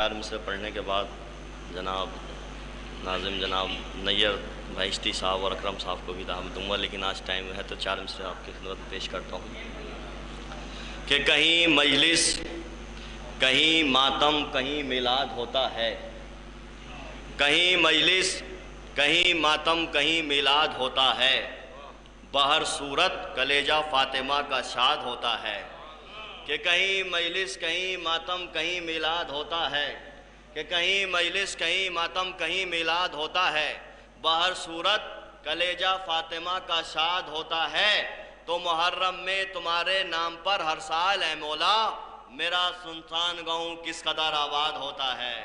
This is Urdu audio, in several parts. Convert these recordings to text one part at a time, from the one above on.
چار مصرے پڑھنے کے بعد جناب ناظم جناب نیّر بہشتی صاحب اور اکرم صاحب کو بھی دعوت دوں گا، لیکن آج ٹائم ہے تو چار مصرے آپ کی خدمت میں پیش کرتا ہوں کہ کہیں مجلس، کہیں ماتم، کہیں میلاد ہوتا ہے، کہیں مجلس، کہیں ماتم، کہیں میلاد ہوتا ہے، بہر صورت کلیجہ فاطمہ کا شاد ہوتا ہے کہ کہیں مجلس، کہیں ماتم، کہیں میلاد ہوتا ہے، کہ کہیں مجلس، کہیں ماتم، کہیں میلاد ہوتا ہے، بہر صورت کلیجہ فاطمہ کا شاد ہوتا ہے، تو محرم میں تمہارے نام پر ہر سال اے مولا میرا سنسان گاؤں کس قدر آباد ہوتا ہے،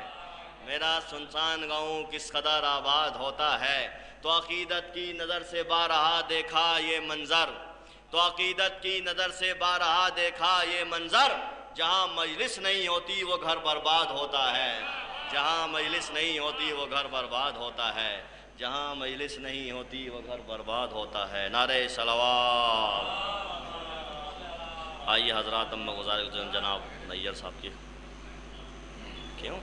میرا سنسان گاؤں کس قدر آباد ہوتا ہے۔ تو عقیدت کی نظر سے بارہا دیکھا یہ منظر، تو عقیدت کی نظر سے بارہا دیکھا یہ منظر، جہاں مجلس نہیں ہوتی وہ گھر برباد ہوتا ہے، جہاں مجلس نہیں ہوتی وہ گھر برباد ہوتا ہے، جہاں مجلس نہیں ہوتی وہ گھر برباد ہوتا ہے۔ نعرہ صلوات۔ آئیے حضرات، اب میں گزارش جناب نیّر صاحب کی، کیوں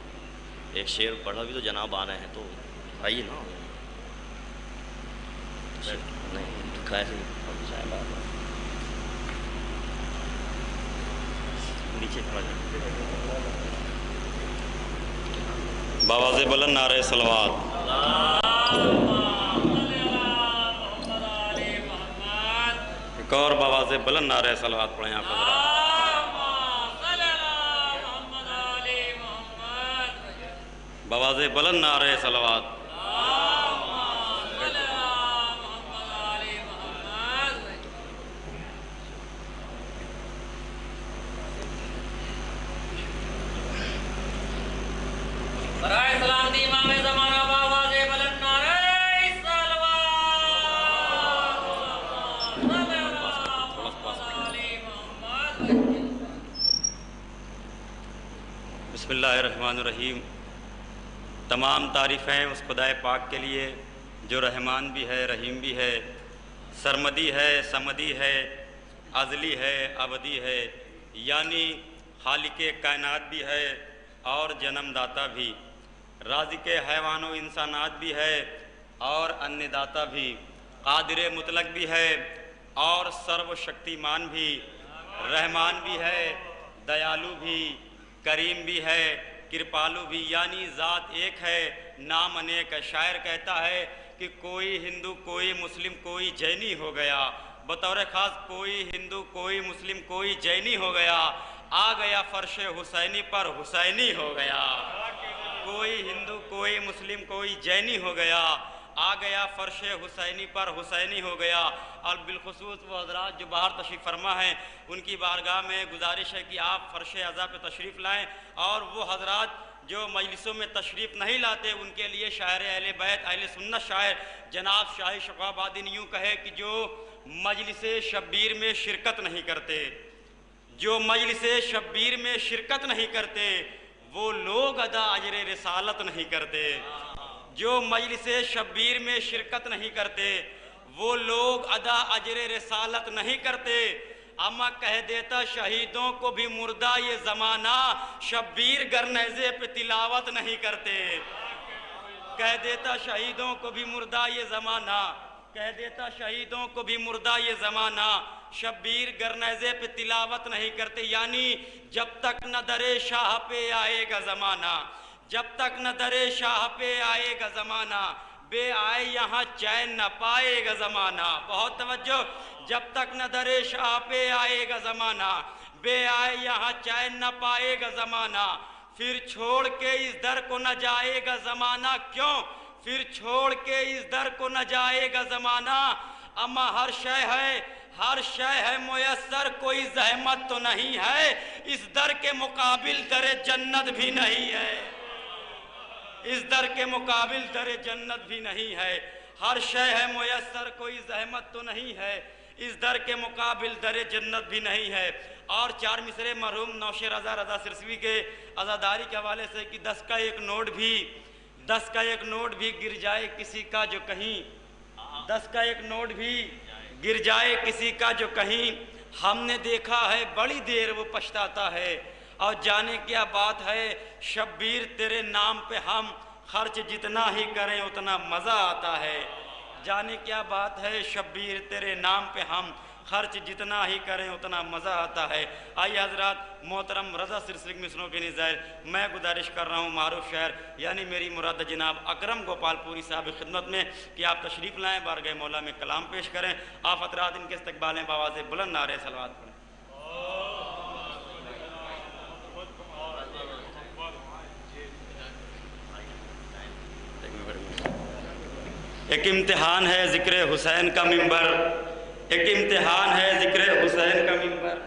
ایک شعر پڑھا بھی تو جناب آ رہے ہیں تو آئیے نا، نہیں خیر نیچے کھڑا جائے، باواز بلند نعرہ صلوات۔ ایک اور باواز بلند نعرہ صلوات پڑھیں آپ حضرات۔ باواز بلند نعرہ صلوات۔ برائے سلامتی امام زمانہ باواز بلند نعرہ صلوات۔ بسم اللہ الرحمن الرحیم۔ تمام تعریفیں اس خدائے پاک کے لیے جو رحمان بھی ہے، رحیم بھی ہے، سرمدی ہے، سمدی ہے، ازلی ہے، ابدی ہے، یعنی خالق کائنات بھی ہے اور جنم داتا بھی، رازق حیوان و انسانات بھی ہے اور ان داتا بھی، قادر مطلق بھی ہے اور سرو شکتیمان بھی، رحمان بھی ہے، دیالو بھی، کریم بھی ہے، کرپالو بھی، یعنی ذات ایک ہے، نام انیک ہے۔ شاعر کہتا ہے کہ کوئی ہندو، کوئی مسلم، کوئی جینی ہو گیا، بطور خاص کوئی ہندو، کوئی مسلم، کوئی جینی ہو گیا، آ گیا فرش حسینی پر حسینی ہو گیا۔ کوئی ہندو، کوئی مسلم، کوئی جینی ہو گیا، آ گیا فرش حسینی پر حسینی ہو گیا۔ اور بالخصوص وہ حضرات جو باہر تشریف فرما ہیں، ان کی بارگاہ میں گزارش ہے کہ آپ فرش عزا پہ تشریف لائیں، اور وہ حضرات جو مجلسوں میں تشریف نہیں لاتے ان کے لیے شاعر اہل بیت، اہل سنت شاعر جناب شاہی شفا آبادی نے یوں کہے کہ جو مجلس شبیر میں شرکت نہیں کرتے، جو مجلس شبیر میں شرکت نہیں کرتے، وہ لوگ ادا اجر رسالت نہیں کرتے۔ جو مجلس شبیر میں شرکت نہیں کرتے، وہ لوگ ادا اجر رسالت نہیں کرتے۔ اما کہہ دیتا شہیدوں کو بھی مردہ یہ زمانہ، شبیر گر نیزے پہ تلاوت نہیں کرتے۔ کہہ دیتا شہیدوں کو بھی مردہ یہ زمانہ، کہہ دیتا شہیدوں کو بھی مردہ یہ زمانہ، شبیر گر نیزے پہ تلاوت نہیں کرتے، یعنی جب تک نہ در شاہ پہ آئے گا زمانہ، جب تک نہ در شاہ پہ آئے گا زمانہ، بے آئے یہاں چین نہ پائے گا زمانہ۔ بہت توجہ، جب تک نہ در شاہ پہ آئے گا زمانہ، بے آئے یہاں چین نہ پائے گا زمانہ، پھر چھوڑ کے اس در کو نہ جائے گا زمانہ، کیوں پھر چھوڑ کے اس در کو نہ جائے گا زمانہ، اما ہر شے ہے، ہر شے ہے میسر، کوئی زحمت تو نہیں ہے، اس در کے مقابل در جنت بھی نہیں ہے، اس در کے مقابل در جنت بھی نہیں ہے، ہر شے ہے میسر، کوئی زحمت تو نہیں ہے، اس در کے مقابل در جنت بھی نہیں ہے۔ اور چار مصرے مرحوم نوشیر رضا سرسوی کے عزاداری کے حوالے سے کہ 10 کا ایک نوٹ بھی گر جائے کسی کا جو کہیں، 10 کا ایک نوٹ بھی گر جائے کسی کا جو کہیں، ہم نے دیکھا ہے بڑی دیر وہ پچھتاتا ہے، اور جانے کیا بات ہے شبیر تیرے نام پہ ہم خرچ جتنا ہی کریں اتنا مزہ آتا ہے، جانے کیا بات ہے شبیر تیرے نام پہ ہم خرچ جتنا ہی کریں اتنا مزہ آتا ہے۔ آئیے حضرات محترم رضا سرسنگ مصنوع بن زہر میں گزارش کر رہا ہوں معروف شاعر یعنی میری مراد جناب اکرم گوپال پوری صاحب خدمت میں کہ آپ تشریف لائیں، بارگاہ مولا میں کلام پیش کریں، آپ حضرات ان کے استقبال میں بآواز بلند نعرے صلوات پڑھیں۔ ایک امتحان ہے ذکر حسین کا منبر، ایک امتحان ہے ذکر حسین کا منبر،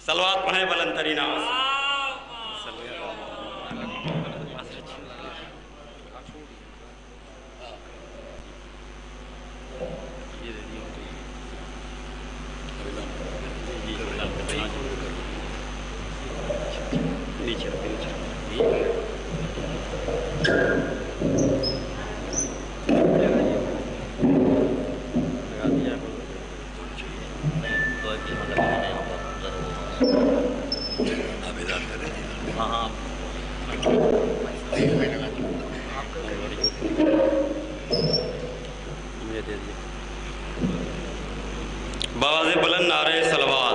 صلوات پڑھیں بلند ترین آواز سے۔ بآواز بلند نعرے صلوات۔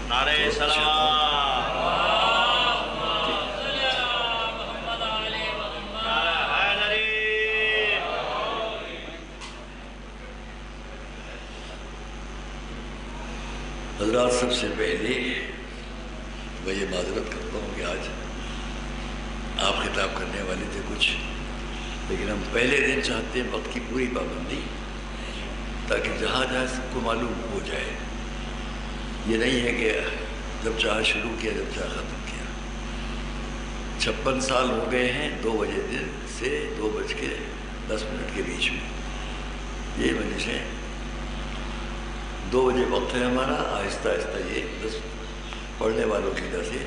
نعرے سلام، حضرات سب سے پہلے میں یہ معذرت کرتا ہوں کہ آج آپ خطاب کرنے والے تھے کچھ، لیکن ہم پہلے دن چاہتے ہیں وقت کی پوری پابندی، تاکہ جہاں جہاں سب کو معلوم ہو جائے۔ یہ نہیں ہے کہ جب چاہ شروع کیا جب چاہ ختم کیا۔ 56 سال ہو گئے ہیں 2 بجے دن سے 2:10 کے بیچ میں یہ مجلسیں 2 بجے وقت ہے ہمارا، آہستہ آہستہ یہ 10 پڑھنے والوں کی وجہ سے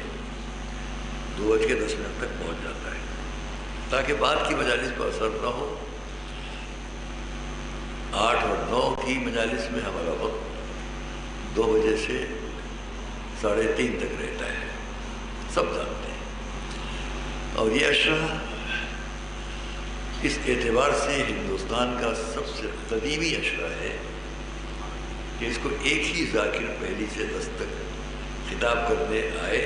2:10 تک پہنچ جاتا ہے، تاکہ بعد کی مجالس پر اثر نہ ہو۔ 8 اور 9 کی مجالس میں ہمارا وقت 2 بجے سے 3:30 تک رہتا ہے، سب جانتے ہیں۔ اور یہ عشرہ اس اعتبار سے ہندوستان کا سب سے قدیمی عشرہ ہے کہ اس کو ایک ہی ذاکر پہلی سے 10 تک خطاب کرنے آئے،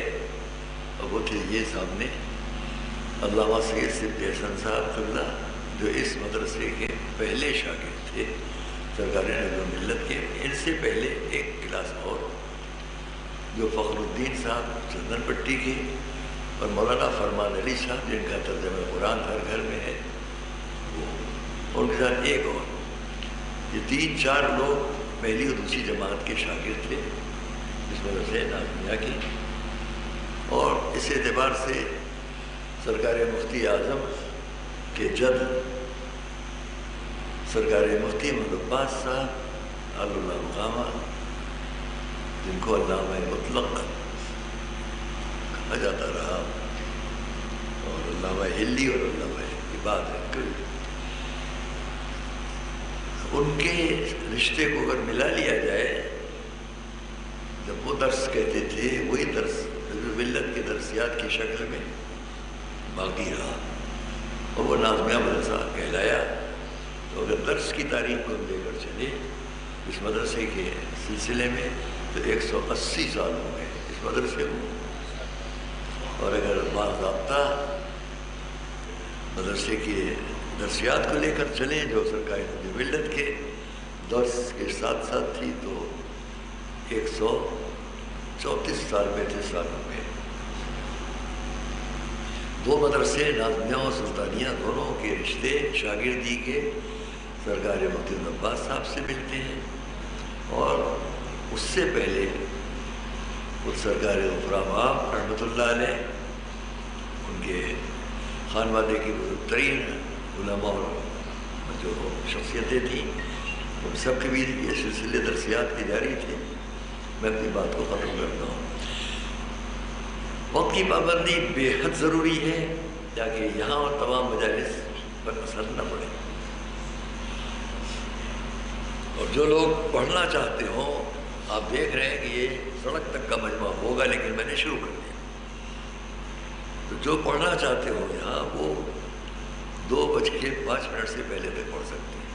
اور وہ تھے یہ سامنے علامہ سید صدیق حسن صاحب قبلہ، جو اس مدرسے کے پہلے شاگرد تھے سرکار نظام ملت کے۔ ان سے پہلے ایک کلاس اور جو فخر الدین صاحب چندن پٹی کے، اور مولانا فرمان علی صاحب جن کا ترجمہ قرآن ہر گھر میں ہے، وہ ان کے ساتھ ایک اور، یہ 3-4 لوگ پہلی اور دوسری جماعت کے شاگرد تھے اس مدرسے نازمیہ کی۔ اور اس اعتبار سے سرکار مفتی اعظم کے جد سرکار مفتی محمد عباس صاحب اللہ مقامہ، جن کو علامہ مطلق کہا جاتا رہا، اور علامہ ہلی اور علامہ عباد ہے، ان کے رشتے کو اگر ملا لیا جائے، جب وہ درس کہتے تھے وہی درس ملت کے درسیات کی شکل میں باقی رہا، اور وہ نازمیہ مدرسہ کہلایا۔ تو اگر درس کی تاریخ کو لے کر چلے اس مدرسے کے سلسلے میں، تو 180 سال ہو گئے اس مدرسے کو۔ اور اگر باضابطہ مدرسے کے درسیات کو لے کر چلیں جو سرکاری ملت کے درس کے ساتھ ساتھ تھی، تو 134 سال 35 سال ہو گئے۔ 2 مدرسے نازمیہ و سلطانیہ دونوں کے رشتے شاگردی کے سرکار مفتی عباس صاحب سے ملتے ہیں، اور اس سے پہلے خود سرکار غفراماب رحمۃ اللہ علیہ، ان کے خانوادے کی بزرگ ترین علماء اور جو شخصیتیں تھیں، ان سب کے بھی یہ سلسلے درسیات کی جاری تھے۔ میں اپنی بات کو ختم کرتا ہوں۔ وقت کی پابندی بے حد ضروری ہے تاکہ یہاں اور تمام مجالس پر اثر نہ پڑے، اور جو لوگ پڑھنا چاہتے ہوں، آپ دیکھ رہے ہیں کہ یہ سڑک تک کا مجمع ہوگا، لیکن میں نے شروع کر دیا، تو جو پڑھنا چاہتے ہو یہاں وہ 2:05 سے پہلے تک پڑھ سکتے ہیں۔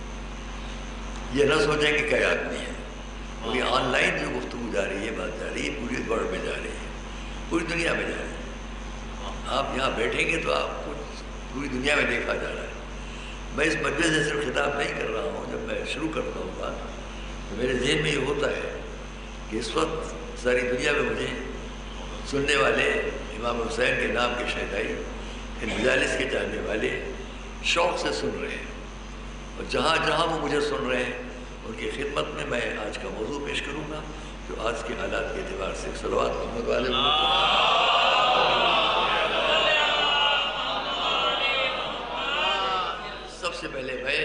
یہ نہ سوچیں کہ کیا آدمی ہے، اور یہ آن لائن جو گفتگو جا رہی ہے، بات جا رہی ہے، پوری ورلڈ میں جا رہی ہے، پوری دنیا میں جا رہی ہے۔ آپ یہاں بیٹھیں گے تو آپ کو پوری دنیا میں دیکھا جا رہا ہے۔ میں اس مجلس سے صرف خطاب نہیں کر رہا ہوں، جب میں شروع کرتا ہوں بات تو میرے ذہن میں یہ ہوتا ہے کہ اس وقت ساری دنیا میں مجھے سننے والے امام حسین کے نام کے شہدائی، ان مجالس کے چاہنے والے شوق سے سن رہے ہیں، اور جہاں جہاں وہ مجھے سن رہے ہیں ان کی خدمت میں میں آج کا موضوع پیش کروں گا، جو آج کے حالات کے اعتبار سے صلوات محمد والے سب سے پہلے میں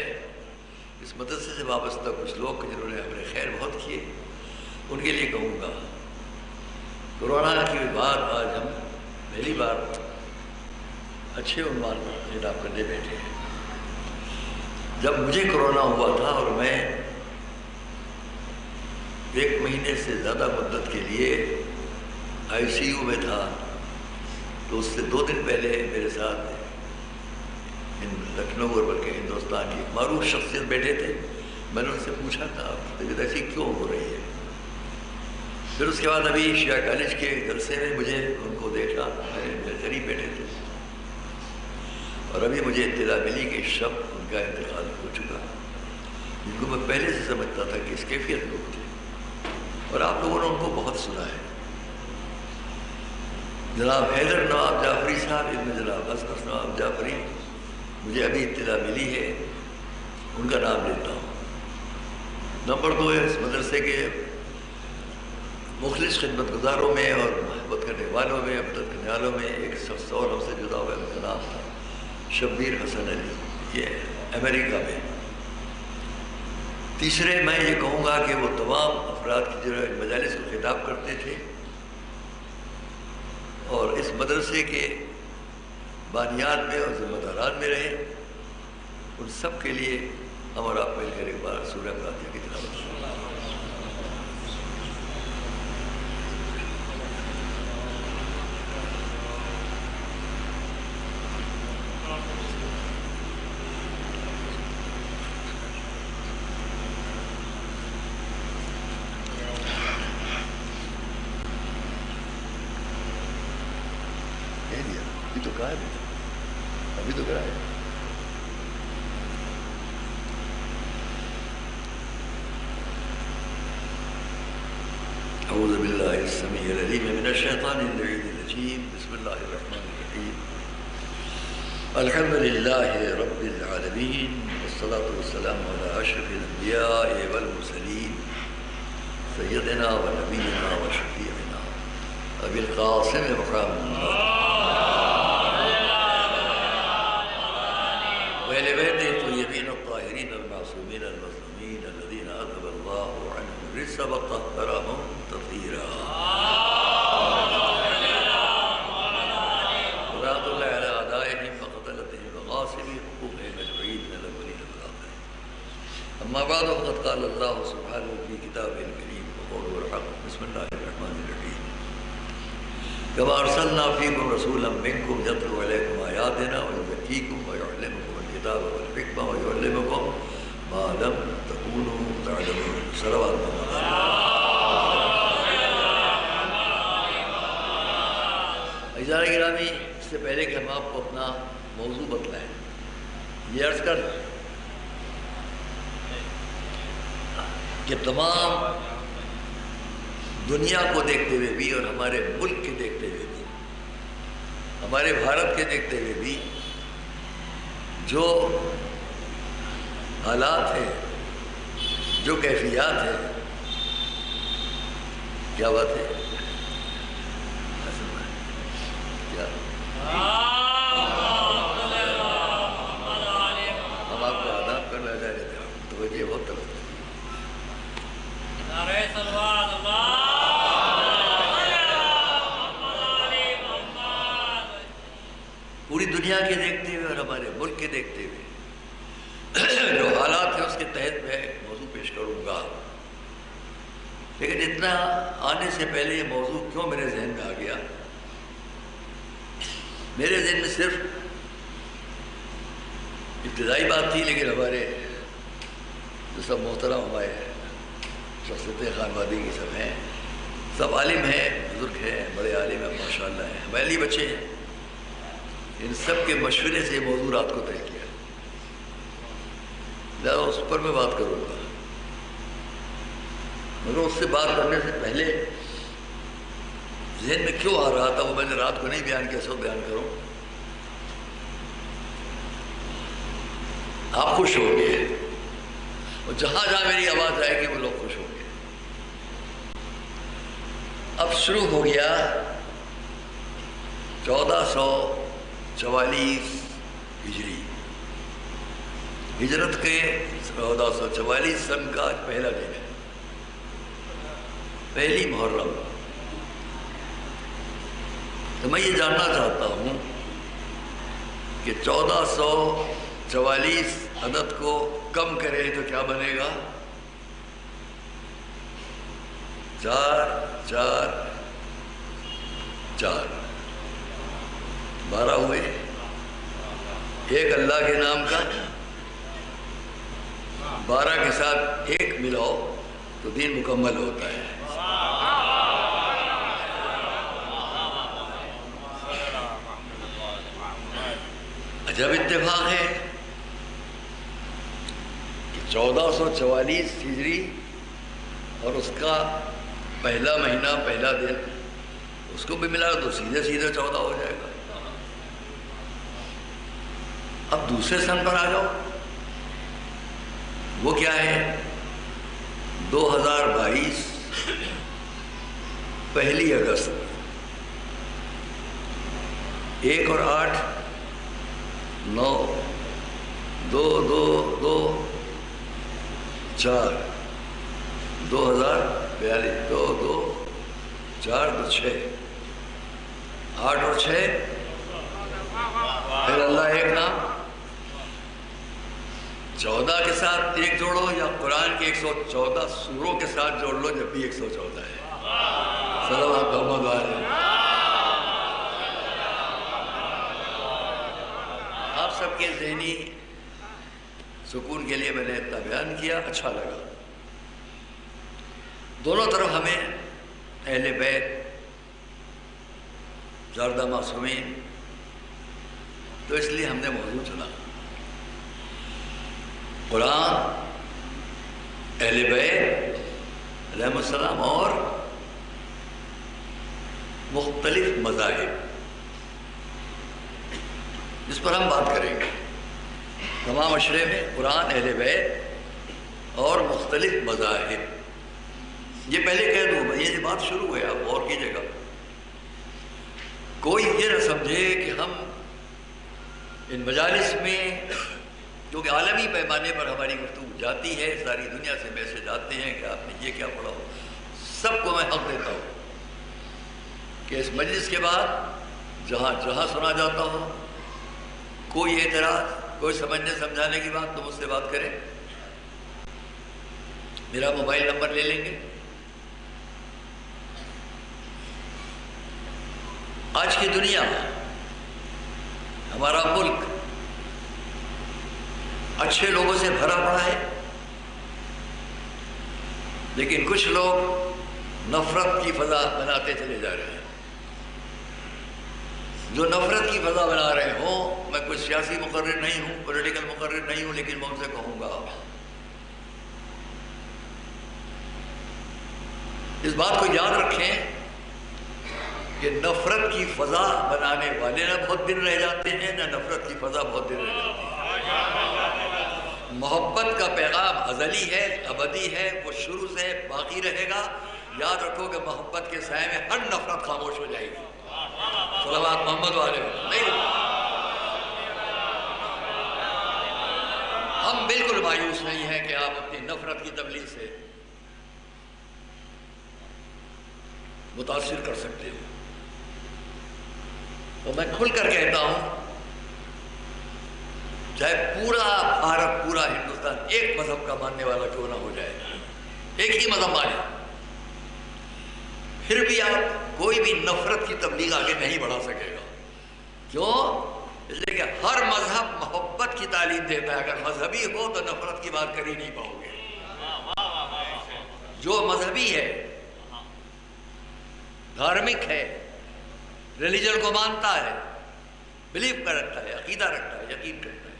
اس مدرسے سے وابستہ کچھ لوگ جنہوں نے ہمیں خیر بہت کیے، ان کے لیے کہوں گا۔ کورونا کے بعد آج ہم پہلی بار اچھے عنوان پر خطاب کرنے بیٹھے ہیں۔ جب مجھے کورونا ہوا تھا اور میں 1 مہینے سے زیادہ مدت کے لیے ICU میں تھا، تو اس سے 2 دن پہلے میرے ساتھ لکھنؤ اور بلکہ ہندوستان کی ایک معروف شخصیت بیٹھے تھے۔ میں نے ان سے پوچھا تھا آپ کی طبیعت ایسی کیوں ہو رہی ہے؟ پھر اس کے بعد ابھی شیعہ کالج کے جلسے میں مجھے ان کو دیکھا، میرے قریب بیٹھے تھے، اور ابھی مجھے اطلاع ملی کہ شب ان کا انتقال ہو چکا، جن کو میں پہلے سے سمجھتا تھا کہ اس کیفیت لوگ تھے، اور آپ لوگوں نے ان کو بہت سنا ہے۔ جناب حیدر نواب جعفری صاحب، ابن جناب اسقر نواب جعفری، مجھے ابھی اطلاع ملی ہے، ان کا نام لیتا ہوں۔ نمبر 2 ہے اس مدرسے کے مخلص خدمت گزاروں میں اور محبت کرنے والوں میں، مدد کرنے والوں میں ایک شخص اور ہم سے جدا ہوا ہے، ان کا نام تھا شبیر حسن علی، یہ امریکہ میں۔ تیسرے میں یہ کہوں گا کہ وہ تمام افراد کی جو مجالس کو خطاب کرتے تھے اور اس مدرسے کے بانیان میں اور ذمہ داران میں رہے، ان سب کے لیے ہم اور آپ مل کر ایک بار سورہ فاتحہ کی تلاوت کریں۔ ابھی تو کہا ہے، ابھی تو کرا ہے۔ اعوذ باللہ السمیع العلیم من الشیطان اللعین الرجیم، بسم اللہ الرحمن الرحیم، الحمد للہ رب العالمین، والصلاة والسلام علی اشرف الانبیاء والمرسلین، سیدنا و نبینا و شفیعنا ابی القاسم محمد وآل بیتہ الطیبین الطاہرین المعصومین المظلومین الذین اذهب اللہ عنهم الرجس وطہرهم تطہیرا۔ ورحمۃ اللہ علی اعدائهم وقتلتهم وغاصبی حقوقهم اجمعین من الاولین والآخرین۔ اما بعد فقد قال اللہ سبحانہ فی کتابہ الکریم وقوله الحق، بسم اللہ الرحمن الرحیم، كما ارسلنا فيكم رسولا منكم يتلو عليكم آياتنا ويزكيكم ويعلمكم الكتاب والحكمة ويعلمكم ما لم تكونوا تعلمون۔ صلوات عزیزان گرامی، اس سے پہلے کہ ہم آپ کو اپنا موضوع بتلائیں، یہ عرض کر دیں کہ تمام دنیا کو دیکھتے ہوئے بھی اور ہمارے ملک کے دیکھتے ہوئے بھی، ہمارے بھارت کے دیکھتے ہوئے بھی، جو حالات ہیں، جو کیفیات ہیں، کیا بات ہے؟ کیا ہم آپ کو آداب کرنا چاہ رہے تھے، توجہ بہت طرف نعرہ صلوات اللہ پوری دنیا کے دیکھتے ہوئے اور ہمارے ملک کے دیکھتے ہوئے جو حالات ہیں اس کے تحت میں ایک موضوع پیش کروں گا، لیکن اتنا آنے سے پہلے یہ موضوع کیوں میرے ذہن میں آ گیا؟ میرے ذہن میں صرف ابتدائی بات تھی، لیکن ہمارے جو سب محترم ہمارے شخصیتیں خانوادی کی سب ہیں، سب عالم ہیں، بزرگ ہیں، بڑے عالم ہیں ماشاءاللہ ہیں، ہمارے لیے بچے ہیں، ان سب کے مشورے سے موضوع رات کو طے کیا، لہٰذا اس پر میں بات کروں گا، مگر اس سے بات کرنے سے پہلے ذہن میں کیوں آ رہا تھا وہ میں نے رات کو نہیں بیان کیا، سو بیان کروں۔ آپ خوش ہو گئے اور جہاں جہاں میری آواز آئے گی وہ لوگ خوش ہوں گے۔ اب شروع ہو گیا 1444 ہجری، ہجرت کے 1444 سن کا پہلا دن ہے، پہلی محرم۔ تو میں یہ جاننا چاہتا ہوں کہ 1444 عدد کو کم کرے تو کیا بنے گا؟ 4 4 4 12 ہوئے، ایک اللہ کے نام کا 12 کے ساتھ ایک ملاؤ تو دین مکمل ہوتا ہے۔ عجب اتفاق ہے کہ 1444 ہجری اور اس کا پہلا مہینہ پہلا دن اس کو بھی ملا تو سیدھے 14 ہو جائے گا۔ اب دوسرے سن پر آ جاؤ، وہ کیا ہے؟ 2022 پہلی اگست، 1 اور 8 9 2 2 2 4 2042 2 2 4 2 6 8 اور 6 پھر اللہ ایک نام 14 کے ساتھ ایک جوڑو یا قرآن کے 114 سوروں کے ساتھ جوڑ لو، جب بھی 114 ہے۔ صلوات محمد علیہ۔ آپ سب کے ذہنی سکون کے لیے میں نے اتنا بیان کیا، اچھا لگا۔ دونوں طرف ہمیں اہل بیت زاردہ معصومین، تو اس لیے ہم نے موضوع چنا قرآن، اہل بیت علیہ السلام اور مختلف مذاہب، جس پر ہم بات کریں گے۔ تمام اشرے میں قرآن، اہل بیت اور مختلف مذاہب، یہ پہلے کہہ دوں میں، یہ بات شروع ہے، آپ غور کیجیے گا۔ کوئی یہ نہ سمجھے کہ ہم ان مجالس میں، جو کہ عالمی پیمانے پر ہماری گفتگو جاتی ہے، ساری دنیا سے میسج آتے ہیں کہ آپ نے یہ کیا پڑھا ہو، سب کو میں حق دیتا ہوں کہ اس مجلس کے بعد جہاں جہاں سنا جاتا ہو، کوئی اعتراض، کوئی سمجھنے سمجھانے کی بات تو مجھ سے بات کریں، میرا موبائل نمبر لے لیں گے۔ آج کی دنیا میں ہمارا ملک اچھے لوگوں سے بھرا پڑا ہے، لیکن کچھ لوگ نفرت کی فضا بناتے چلے جا رہے ہیں۔ جو نفرت کی فضا بنا رہے ہوں، میں کوئی سیاسی مقرر نہیں ہوں، پولیٹیکل مقرر نہیں ہوں، لیکن میں ان سے کہوں گا اس بات کو یاد رکھیں کہ نفرت کی فضا بنانے والے نہ بہت دن رہ جاتے ہیں، نہ نفرت کی فضا بہت دن رہ جاتی ہے۔ محبت کا پیغام ازلی ہے، ابدی ہے، وہ شروع سے باقی رہے گا، یاد رکھو کہ محبت کے سائے میں ہر نفرت خاموش ہو جائے گی. صلوات محمد والے نہیں. ہم بالکل مایوس نہیں ہیں کہ آپ اپنی نفرت کی تبلیغ سے متاثر کر سکتے ہو. تو میں کھل کر کہتا ہوں، چاہے پورا بھارت، پورا ہندوستان ایک مذہب کا ماننے والا کیوں نہ ہو جائے، ایک ہی مذہب مانے، پھر بھی آپ کوئی بھی نفرت کی تبلیغ آگے نہیں بڑھا سکے گا. کیوں؟ اس لیے کہ ہر مذہب محبت کی تعلیم دیتا ہے. اگر مذہبی ہو تو نفرت کی بات کر ہی نہیں پاؤ گے. جو مذہبی ہے، دھارمک ہے، ریلیجن کو مانتا ہے، بلیف کا رکھتا ہے، عقیدہ رکھتا ہے، یقین کرتا ہے،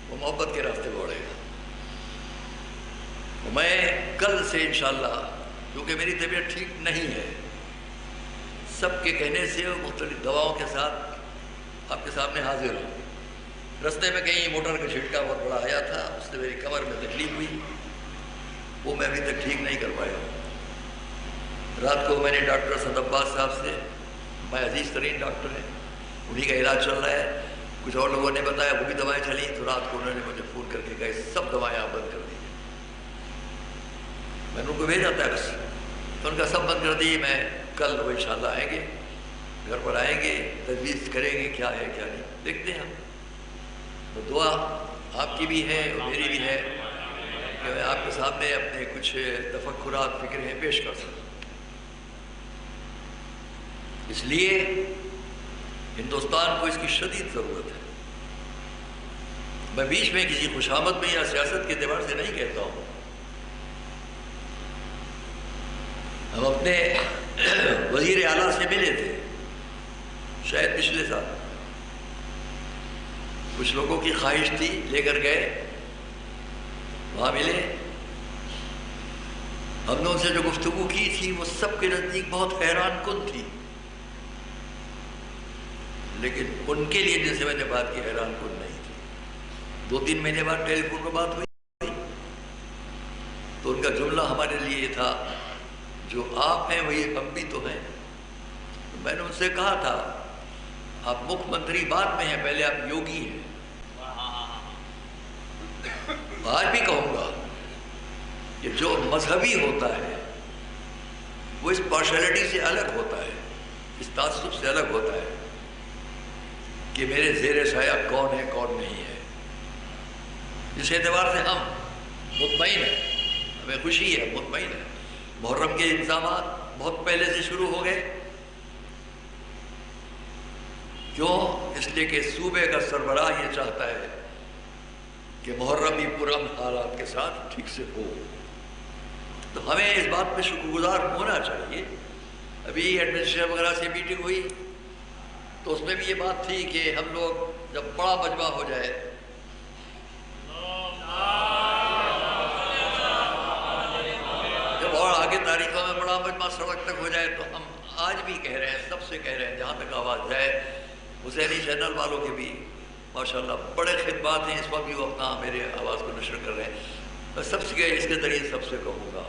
وہ محبت کے راستے بڑھے گا. میں کل سے انشاءاللہ، کیونکہ میری طبیعت ٹھیک نہیں ہے، سب کے کہنے سے مختلف دواؤں کے ساتھ آپ کے سامنے حاضر ہوں. رستے میں کہیں موٹر کا جھٹکا بہت بڑا آیا تھا، اس سے میری کمر میں تکلیف ہوئی، وہ میں ابھی تک ٹھیک نہیں کر پایا ہوں. رات کو میں نے ڈاکٹر اسد عباس صاحب سے، میں عزیز ترین ڈاکٹر ہیں، انہی کا علاج چل رہا ہے. کچھ اور لوگوں نے بتایا وہ بھی دوائیں چلیں، تو رات کو انہوں نے مجھے فون کر کے کہا سب دوائیں آپ بند کر دیجیے. میں نے ان کو بھیجا ٹیکس، تو ان کا سب بند کر دی. میں کل وہ انشاءاللہ آئیں گے، گھر پر آئیں گے، تجویز کریں گے کیا ہے کیا نہیں، دیکھتے ہیں ہم. تو دعا آپ کی بھی ہے اور میری بھی ہے کہ میں آپ کے سامنے اپنے کچھ تفکرات، فکریں پیش کر سکوں. اس لیے ہندوستان کو اس کی شدید ضرورت ہے. میں بیچ میں کسی خوشامد میں یا سیاست کے اعتبار سے نہیں کہتا ہوں. ہم اپنے وزیر اعلیٰ سے ملے تھے شاید پچھلے سال، کچھ لوگوں کی خواہش تھی، لے کر گئے، وہاں ملے. ہم نے ان سے جو گفتگو کی تھی وہ سب کے نزدیک بہت حیران کن تھی، لیکن ان کے لیے جن سے میں نے بات کی حیران کن نہیں تھی. 2-3 مہینے بعد ٹیلی فون پر بات ہوئی تو ان کا جملہ ہمارے لیے یہ تھا، جو آپ ہیں وہی ہم بھی تو ہیں. میں نے ان سے کہا تھا آپ مکھ منتری بعد میں ہیں، پہلے آپ یوگی ہیں. آج بھی کہوں گا کہ جو مذہبی ہوتا ہے وہ اس پارشلٹی سے الگ ہوتا ہے، اس تعصب سے الگ ہوتا ہے کہ میرے زیر سایہ کون ہے کون نہیں ہے. اس اعتبار سے ہم مطمئن ہیں، ہمیں خوشی ہے، مطمئن ہے. محرم کے انتظامات بہت پہلے سے شروع ہو گئے. کیوں؟ اس لیے کہ صوبے کا سربراہ یہ چاہتا ہے کہ محرم بھی پرامن حالات کے ساتھ ٹھیک سے ہو. تو ہمیں اس بات پہ شکر گزار ہونا چاہیے. ابھی ایڈمنسٹریشن وغیرہ سے میٹنگ ہوئی تو اس میں بھی یہ بات تھی کہ ہم لوگ جب بڑا مجمع ہو جائے، جب اور آگے تاریخوں میں بڑا مجمع سڑک تک ہو جائے، تو ہم آج بھی کہہ رہے ہیں، سب سے کہہ رہے ہیں جہاں تک آواز جائے، حسینی چینل والوں کے بھی ماشاءاللہ بڑے خدمات ہیں، اس وقت بھی وہ اپنا میرے آواز کو نشر کر رہے ہیں. میں سب سے اس کے ذریعے سب سے کہوں گا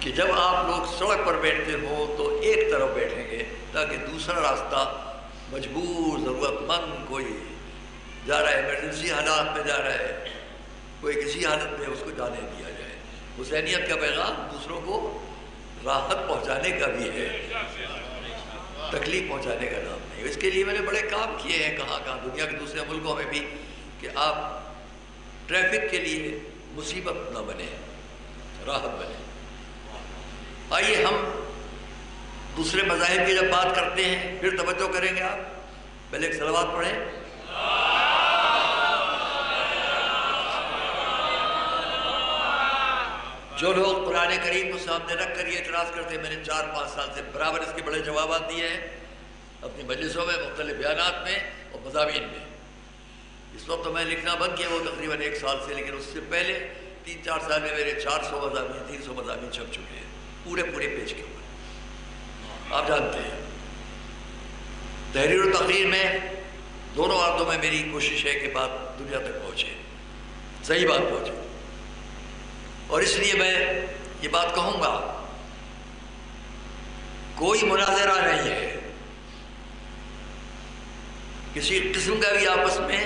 کہ جب آپ لوگ سڑک پر بیٹھتے ہو تو ایک طرف بیٹھیں گے تاکہ دوسرا راستہ مجبور، ضرورت مند، کوئی جا رہا ہے ایمرجنسی حالات میں جا رہا ہے، کوئی کسی حالت میں اس کو جانے دیا جائے. حسینیت کا پیغام دوسروں کو راحت پہنچانے کا بھی ہے، تکلیف پہنچانے کا نام نہیں. اس کے لیے میں نے بڑے کام کیے ہیں کہاں کہاں دنیا کے دوسرے ملکوں میں بھی، کہ آپ ٹریفک کے لیے مصیبت نہ بنے، راحت بنے. آئیے ہم دوسرے مذاہب کی جب بات کرتے ہیں پھر توجہ کریں گے. آپ پہلے ایک صلوات پڑھیں. جو لوگ قرآن کریم کو سامنے رکھ کر یہ اعتراض کرتے ہیں، میں نے 4-5 سال سے برابر اس کے بڑے جوابات دیے ہیں اپنی مجلسوں میں، مختلف بیانات میں اور مضامین میں. اس وقت تو میں لکھنا بند کیا وہ تقریباً 1 سال سے، لیکن اس سے پہلے 3-4 سال میں میرے 400 مضامین 300 مضامین چھپ چکے ہیں، پورے پیج کے اوپر. آپ جانتے ہیں تحریر و تقریر میں دونوں عہدوں میں میری کوشش ہے کہ بات دنیا تک پہنچے، صحیح بات پہنچے. اور اس لیے میں یہ بات کہوں گا، کوئی مناظرہ نہیں ہے کسی قسم کا بھی آپس میں۔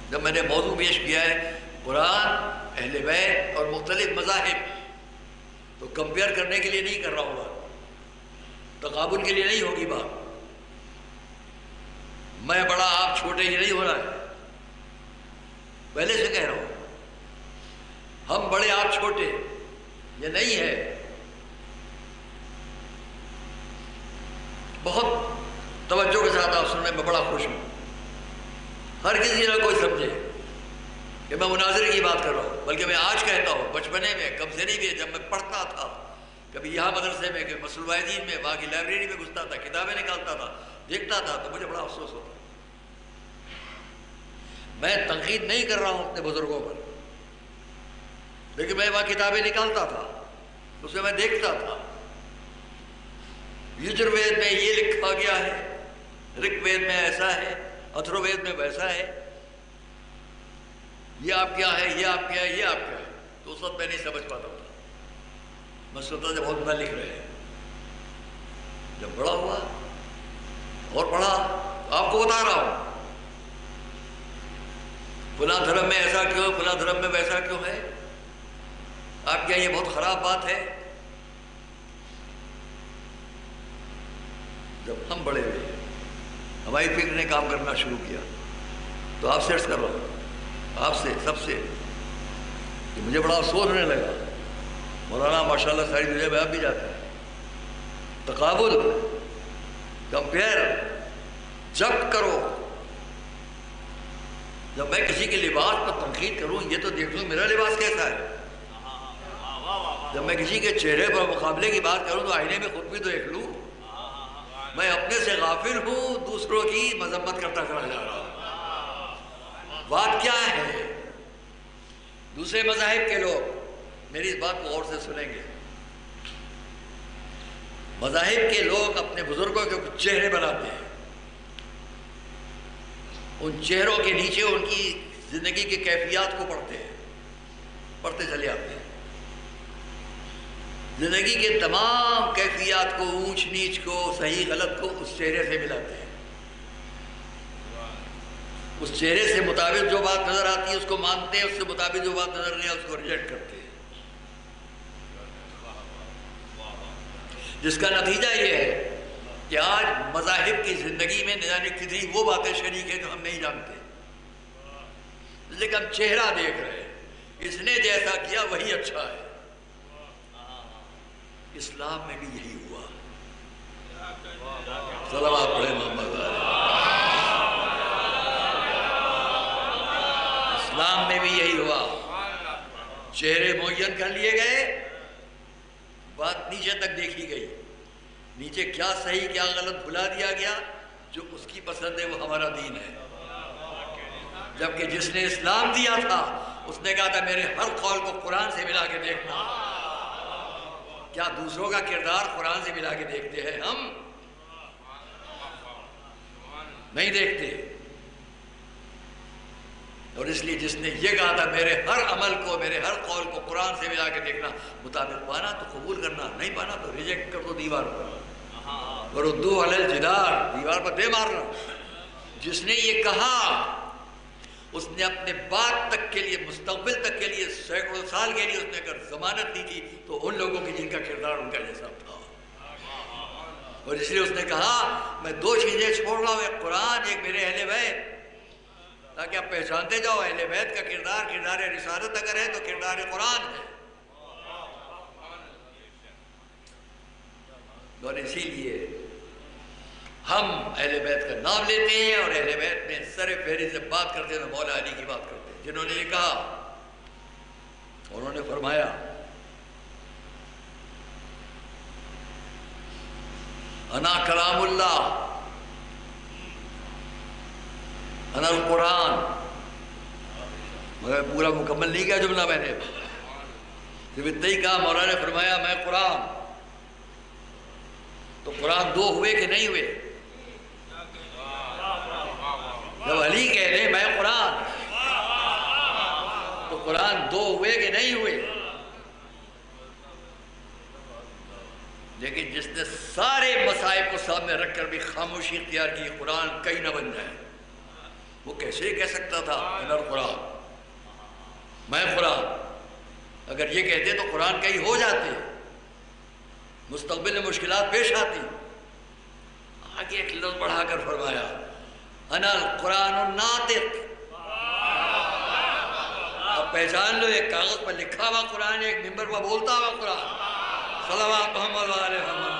جب میں نے موضوع پیش کیا ہے قرآن، اہل بیت اور مختلف مذاہب، تو کمپیئر کرنے کے لیے نہیں کر رہا ہوں بات، تقابل کے لیے نہیں ہوگی بات۔ میں بڑا آپ چھوٹے، یہ نہیں ہو رہا ہے، پہلے سے کہہ رہا ہوں، ہم بڑے آپ چھوٹے، یہ نہیں ہے۔ بہت توجہ کے ساتھ آپ سننے میں بڑا خوش ہوں۔ ہر کسی نہ کوئی سمجھے کہ میں مناظرے کی بات کر رہا ہوں، بلکہ میں آج کہتا ہوں، بچپنے میں، کمزنی میں، جب میں پڑھتا تھا، کبھی یہاں مدرسے میں، کبھی مسلح الدین میں، وہاں کی لائبریری میں گھستا تھا، کتابیں نکالتا تھا، دیکھتا تھا، تو مجھے بڑا افسوس ہوتا۔ میں تنقید نہیں کر رہا ہوں اپنے بزرگوں پر، لیکن میں وہاں کتابیں نکالتا تھا، اس میں دیکھتا تھا یجروید میں یہ لکھا گیا ہے، رک وید میں ایسا ہے، اتھرو وید میں ویسا ہے، یہ آپ کیا ہے، یہ آپ کیا ہے، یہ آپ کیا ہے۔ تو اس وقت میں نہیں سمجھ پاتا تھا، میں سوچتا تھا بہت بڑا لکھ رہے ہیں۔ جب بڑا ہوا اور پڑھا تو آپ کو بتا رہا ہوں، فلاں دھرم میں ایسا کیوں، فلاں دھرم میں ویسا کیوں ہے، آپ کیا یہ بہت خراب بات ہے۔ جب ہم بڑے ہوئے، ہماری فکر نے کام کرنا شروع کیا، تو آپ سے عرض کر رہا ہوں، آپ سے، سب سے، کہ مجھے بڑا افسوس ہونے لگا۔ مولانا ماشاءاللہ ساری دنیا میں آپ بھی جاتے ہیں، تقابل، کمپیئر جب کرو، جب میں کسی کے لباس پر تنقید کروں، یہ تو دیکھ لوں میرا لباس کیسا ہے۔ جب میں کسی کے چہرے پر مقابلے کی بات کروں تو آئینے میں خود بھی تو دیکھ لوں۔ میں اپنے سے غافل ہوں، دوسروں کی مذمت کرتا چلا جا رہا ہوں۔ بات کیا ہے؟ دوسرے مذاہب کے لوگ میری اس بات کو غور سے سنیں گے۔ مذاہب کے لوگ اپنے بزرگوں کے چہرے بناتے ہیں، ان چہروں کے نیچے ان کی زندگی کی کیفیات کو پڑھتے ہیں، پڑھتے چلے آتے ہیں، زندگی کے تمام کیفیات کو، اونچ نیچ کو، صحیح غلط کو اس چہرے سے ملاتے ہیں۔ اس چہرے سے مطابق جو بات نظر آتی ہے اس کو مانتے ہیں، اس سے مطابق جو بات نظر نہیں آتی اس کو ریجیکٹ کرتے ہیں، جس کا نتیجہ یہ ہے کہ آج مذاہب کی زندگی میں نہ جانے کتنی وہ باتیں شریک ہیں جو ہم نہیں جانتے، لیکن ہم چہرہ دیکھ رہے ہیں، اس نے جیسا کیا وہی اچھا ہے۔ اسلام میں بھی یہی ہوا۔ صلوات پڑھیں محمد علیہ۔ اسلام میں بھی یہی ہوا، چہرے معین کر لیے گئے، بات نیچے تک دیکھی گئی، نیچے کیا صحیح کیا غلط بھلا دیا گیا، جو اس کی پسند ہے وہ ہمارا دین ہے۔ جبکہ جس نے اسلام دیا تھا اس نے کہا تھا میرے ہر قول کو قرآن سے ملا کے دیکھنا۔ کیا دوسروں کا کردار قرآن سے ملا کے دیکھتے ہیں؟ ہم نہیں دیکھتے۔ اور اس لیے جس نے یہ کہا تھا میرے ہر عمل کو، میرے ہر قول کو قرآن سے ملا کے دیکھنا، مطابق پانا تو قبول کرنا، نہیں پانا تو ریجیکٹ کر دو دیوار پر، وردو علی الجدار، دیوار پر دے مارنا۔ جس نے یہ کہا اس نے اپنے بعد تک کے لیے، مستقبل تک کے لیے، سینکڑوں سال کے لیے اس نے اگر ضمانت دی تھی تو ان لوگوں کی جن کا کردار ان کا جیسا تھا۔ اور اس لیے اس نے کہا میں دو چیزیں چھوڑ رہا ہوں، ایک قرآن، ایک میرے اہل بیت، تاکہ آپ پہچانتے جاؤ اہل بیت کا کردار، کردار رسالت اگر ہے تو کردار قرآن ہے۔ اور اسی لیے ہم اہل بیت کا نام لیتے ہیں، اور اہل بیت میں سر فہرست سے بات کرتے ہیں تو مولا علی کی بات کرتے ہیں، جنہوں نے یہ کہا، انہوں نے فرمایا انا کلام اللہ، انا القرآن۔ مگر پورا مکمل نہیں کیا جملہ میں نے، جب اتنا ہی کہا مولا نے فرمایا میں قرآن، تو قرآن دو ہوئے کہ نہیں ہوئے؟ جب علی کہہ دے میں قرآن، تو قرآن دو ہوئے کہ نہیں ہوئے؟ لیکن جس نے سارے مصائب کو سامنے رکھ کر بھی خاموشی اختیار کی قرآن کہیں نہ بن جائے، وہ کیسے کہہ سکتا تھا انا القرآن، میں قرآن؟ اگر یہ کہتے تو قرآن کہیں ہو جاتے، مستقبل میں مشکلات پیش آتی۔ آگے ایک لفظ بڑھا کر فرمایا انا القرآن الناطق۔ اب پہچان لو، ایک کاغذ پر لکھا ہوا قرآن، ایک ممبر پر بولتا ہوا قرآن۔ صلوات محمد و آل محمد۔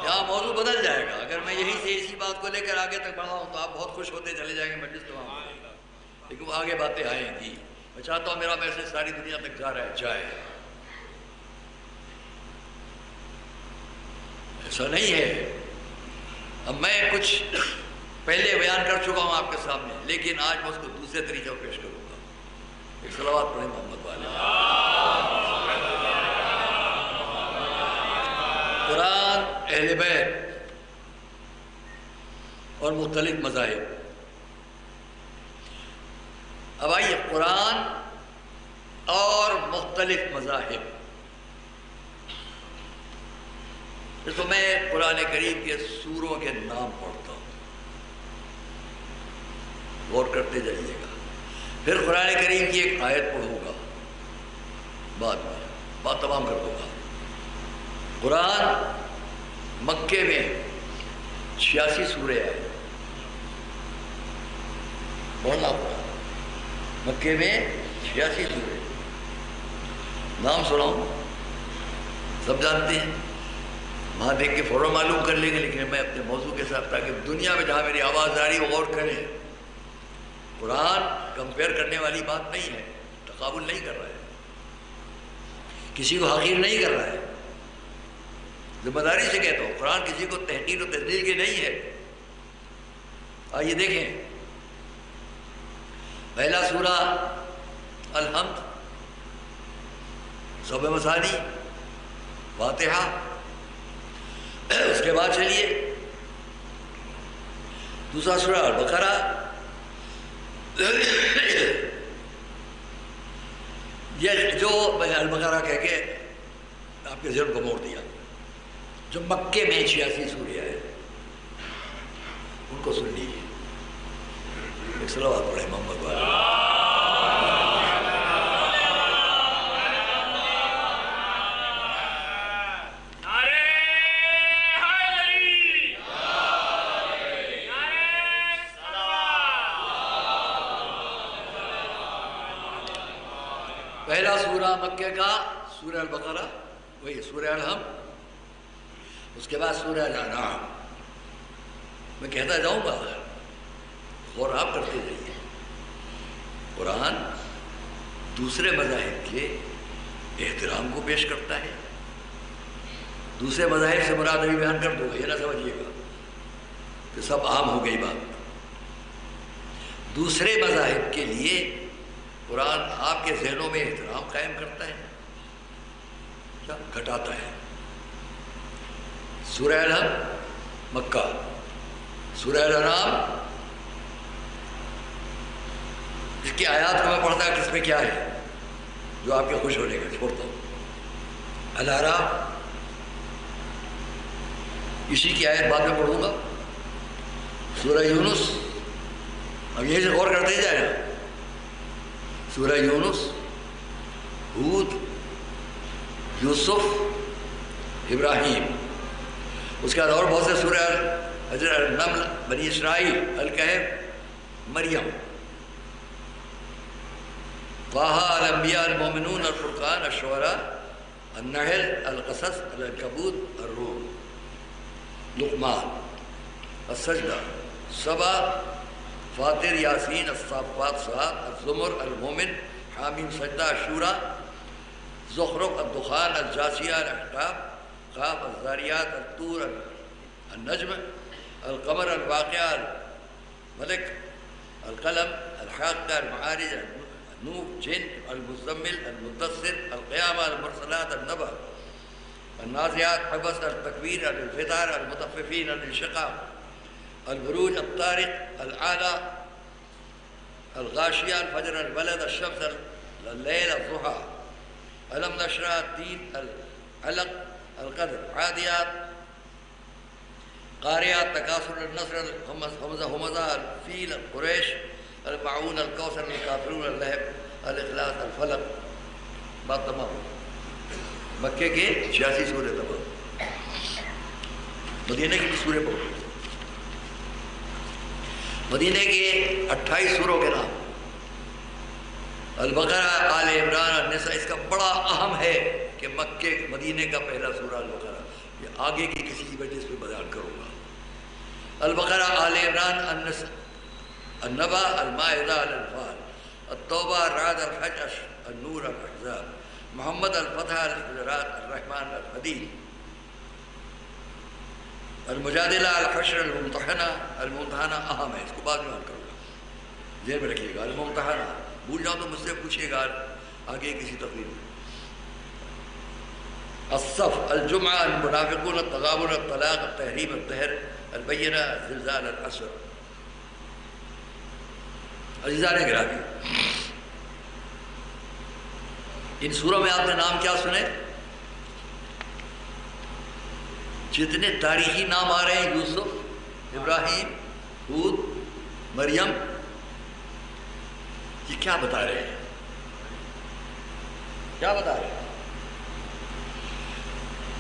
یہاں موضوع بدل جائے گا، اگر میں یہیں سے اسی بات کو لے کر آگے تک بڑھا ہوں تو آپ بہت خوش ہوتے چلے جائیں گے، مجلس تمام ہو جائے گا، لیکن وہ آگے باتیں آئیں گی۔ میں چاہتا ہوں میرا میسج ساری دنیا تک جا رہا ہے، جائے۔ ایسا نہیں ہے، اب میں کچھ پہلے بیان کر چکا ہوں آپ کے سامنے، لیکن آج میں اس کو دوسرے طریقے پر پیش کروں گا۔ ایک صلوات پڑھیں محمد والے۔ قرآن، اہل بیت اور مختلف مذاہب۔ اب آئیے، قرآن اور مختلف مذاہب۔ تو میں قرآن کریم کے سوروں کے نام پڑھتا ہوں، غور کرتے جائیے گا، پھر قرآن کریم کی ایک آیت پڑھوں گا، بعد میں بات تمام کر دوں گا۔ قرآن مکے میں 86 سورے آئے، پڑھنا پڑا، مکے میں 86 سورے، نام سناؤں، سب جانتے ہیں، وہاں دیکھ کے فوراً معلوم کر لیں گے، لیکن میں اپنے موضوع کے ساتھ، تاکہ دنیا میں جہاں میری آواز آ رہی ہے وہ غور کریں۔ قرآن کمپیئر کرنے والی بات نہیں ہے، تقابل نہیں کر رہا ہے، کسی کو حقیر نہیں کر رہا ہے، ذمہ داری سے کہتا ہوں، قرآن کسی کو تحقیر و تذلیل کے نہیں ہے۔ آئیے دیکھیں، پہلا سورہ الحمد، سبع مثانی، فاتحہ، اس کے بعد چلیے دوسرا سورہ البقرہ، یہ جو میں البقرہ کہہ کے آپ کے ذہن کو موڑ دیا، جو مکے میں 86 سورے آئے، ان کو سن لیجیے۔ ایک صلوات پڑھیں محمد والے۔ پہلا سورہ مکے کا سورہ البقرہ، وہی سورہ الحمد، اس کے بعد سورہ الانعام۔ میں کہتا جاؤں گا، غور آپ کرتے جائیے۔ قرآن دوسرے مذاہب کے احترام کو پیش کرتا ہے، دوسرے مذاہب سے مراد ابھی بیان کر دوں گا، یہ نہ سمجھیے گا کہ سب عام ہو گئی بات۔ دوسرے مذاہب کے لیے قرآن آپ کے ذہنوں میں احترام قائم کرتا ہے، کیا گھٹاتا ہے؟ سورہ الحمد مکہ، سورہ الانعام، اس کی آیات کو میں پڑھتا کہ اس میں کیا ہے جو آپ کے خوش ہونے کا، چھوڑتا ہوں۔ الاعراف، اسی کی آیت بعد میں پڑھوں گا۔ سورہ یونس، اب یہیں سے غور کرتے جائیں نا، سورہ یونس، ہود، یوسف، ابراہیم، اس کے بعد اور بہت سے سورہ، حجر، النمل، بنی اسرائیل، الکہف، مریم، طٰہٰ، الانبیاء، المومنون، الفرقان، الشعراء، النحل، القصص، العنکبوت، الروم، لقمان، السجدہ، سبا، فاطر، یاسین، الصافات، صاد، الزمر، المومن، حامیم، سجدہ، شورى، زخرف، الدخان، الجاثیہ، الاحقاف، قاف، الذاریات، الطور، النجم، القمر، الواقعہ، الملک، القلم، الحاقہ، المعارج، النور، جن، المزمل، المدثر، القیامہ، المرسلات، النبأ، النازعات عبس، التكوير، الانفطار، المطففين، الانشقاق، البروج، الطارق، العالى، الغاشية، الفجر، البلد، الشمس، الليل، الضحى، ألم نشرح، الدين، العلق، القدر، عاديات، قارئات، تكاثر، النصر، همزة، الفيل، القريش، المعون، الكوثر، الكافرون، اللهب، الإخلاص، الفلق. بات تمام. مکے کے 86 سورے تمام، مدینے کی سورے پڑھو. مدینے کے 28 سوروں کے نام: البقرہ، آل عمران، النساء. اس کا بڑا اہم ہے کہ مکے مدینے کا پہلا سورہ البقرہ. یہ آگے کی کسی وجہ سے بیان کروں گا. البقرہ، آل عمران، النساء، النبا، المائدہ، الانفال، التوبہ، الرعد، الحج، النور، الاحزاب، محمد، الفتح، الحجرات، الرحمن، الحدید، المجادلہ، الحشر، الممتحنہ. الممتحنہ اہم ہے، اس کو بعد میں بیان کروں گا، ذہن میں رکھیے گا. الممتحنہ بھول جاؤ تو مجھ سے پوچھیے گا آگے کسی تقریر میں. الصف، الجمعہ، المنافقون، التغابن، الطلاق، التحریم، الدہر، البینہ، الزلزال، العصر. عزیزان گرامی، ان سوروں میں آپ نے نام کیا سنے؟ جتنے تاریخی نام آ رہے ہیں، یوسف، ابراہیم، ہود، مریم، یہ کیا بتا رہے ہیں؟ کیا بتا رہے ہیں؟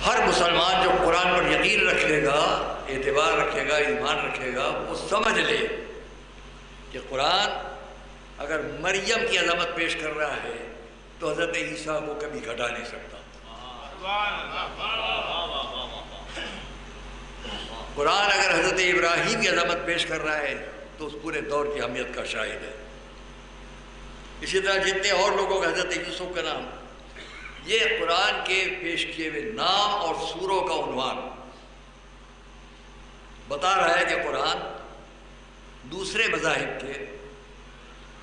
ہر مسلمان جو قرآن پر یقین رکھے گا، اعتبار رکھے گا، ایمان رکھے گا، وہ سمجھ لے کہ قرآن اگر مریم کی عظمت پیش کر رہا ہے تو حضرت عیسیٰ کو کبھی گھٹا نہیں سکتا. قرآن اگر حضرت ابراہیم کی عظمت پیش کر رہا ہے تو اس پورے دور کی اہمیت کا شاہد ہے. اسی طرح جتنے اور لوگوں کا حضرت یوسف کا نام، یہ قرآن کے پیش کیے ہوئے نام اور سوروں کا عنوان بتا رہا ہے کہ قرآن دوسرے مذاہب کے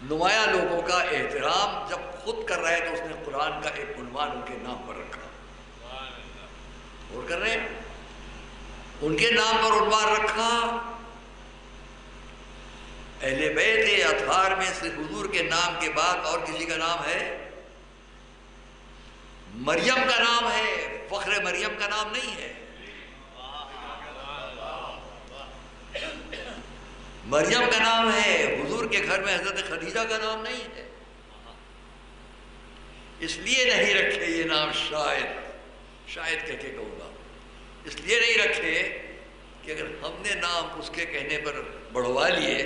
نمایاں لوگوں کا احترام جب خود کر رہا ہے تو اس نے قرآن کا ایک عنوان ان کے نام پر رکھا. اور کر رہے ہیں ان کے نام پر عنوان رکھا. اہل بیت اطہار میں سے حضور کے نام کے بعد اور کسی کا نام ہے؟ مریم کا نام ہے، فخر مریم کا نام نہیں ہے. مریم کا نام ہے، حضور کے گھر میں حضرت خدیجہ کا نام نہیں ہے. اس لیے نہیں رکھے یہ نام، شاید کہہ کے کہوں گا، اس لیے نہیں رکھے کہ اگر ہم نے نام اس کے کہنے پر بڑھوا لیے،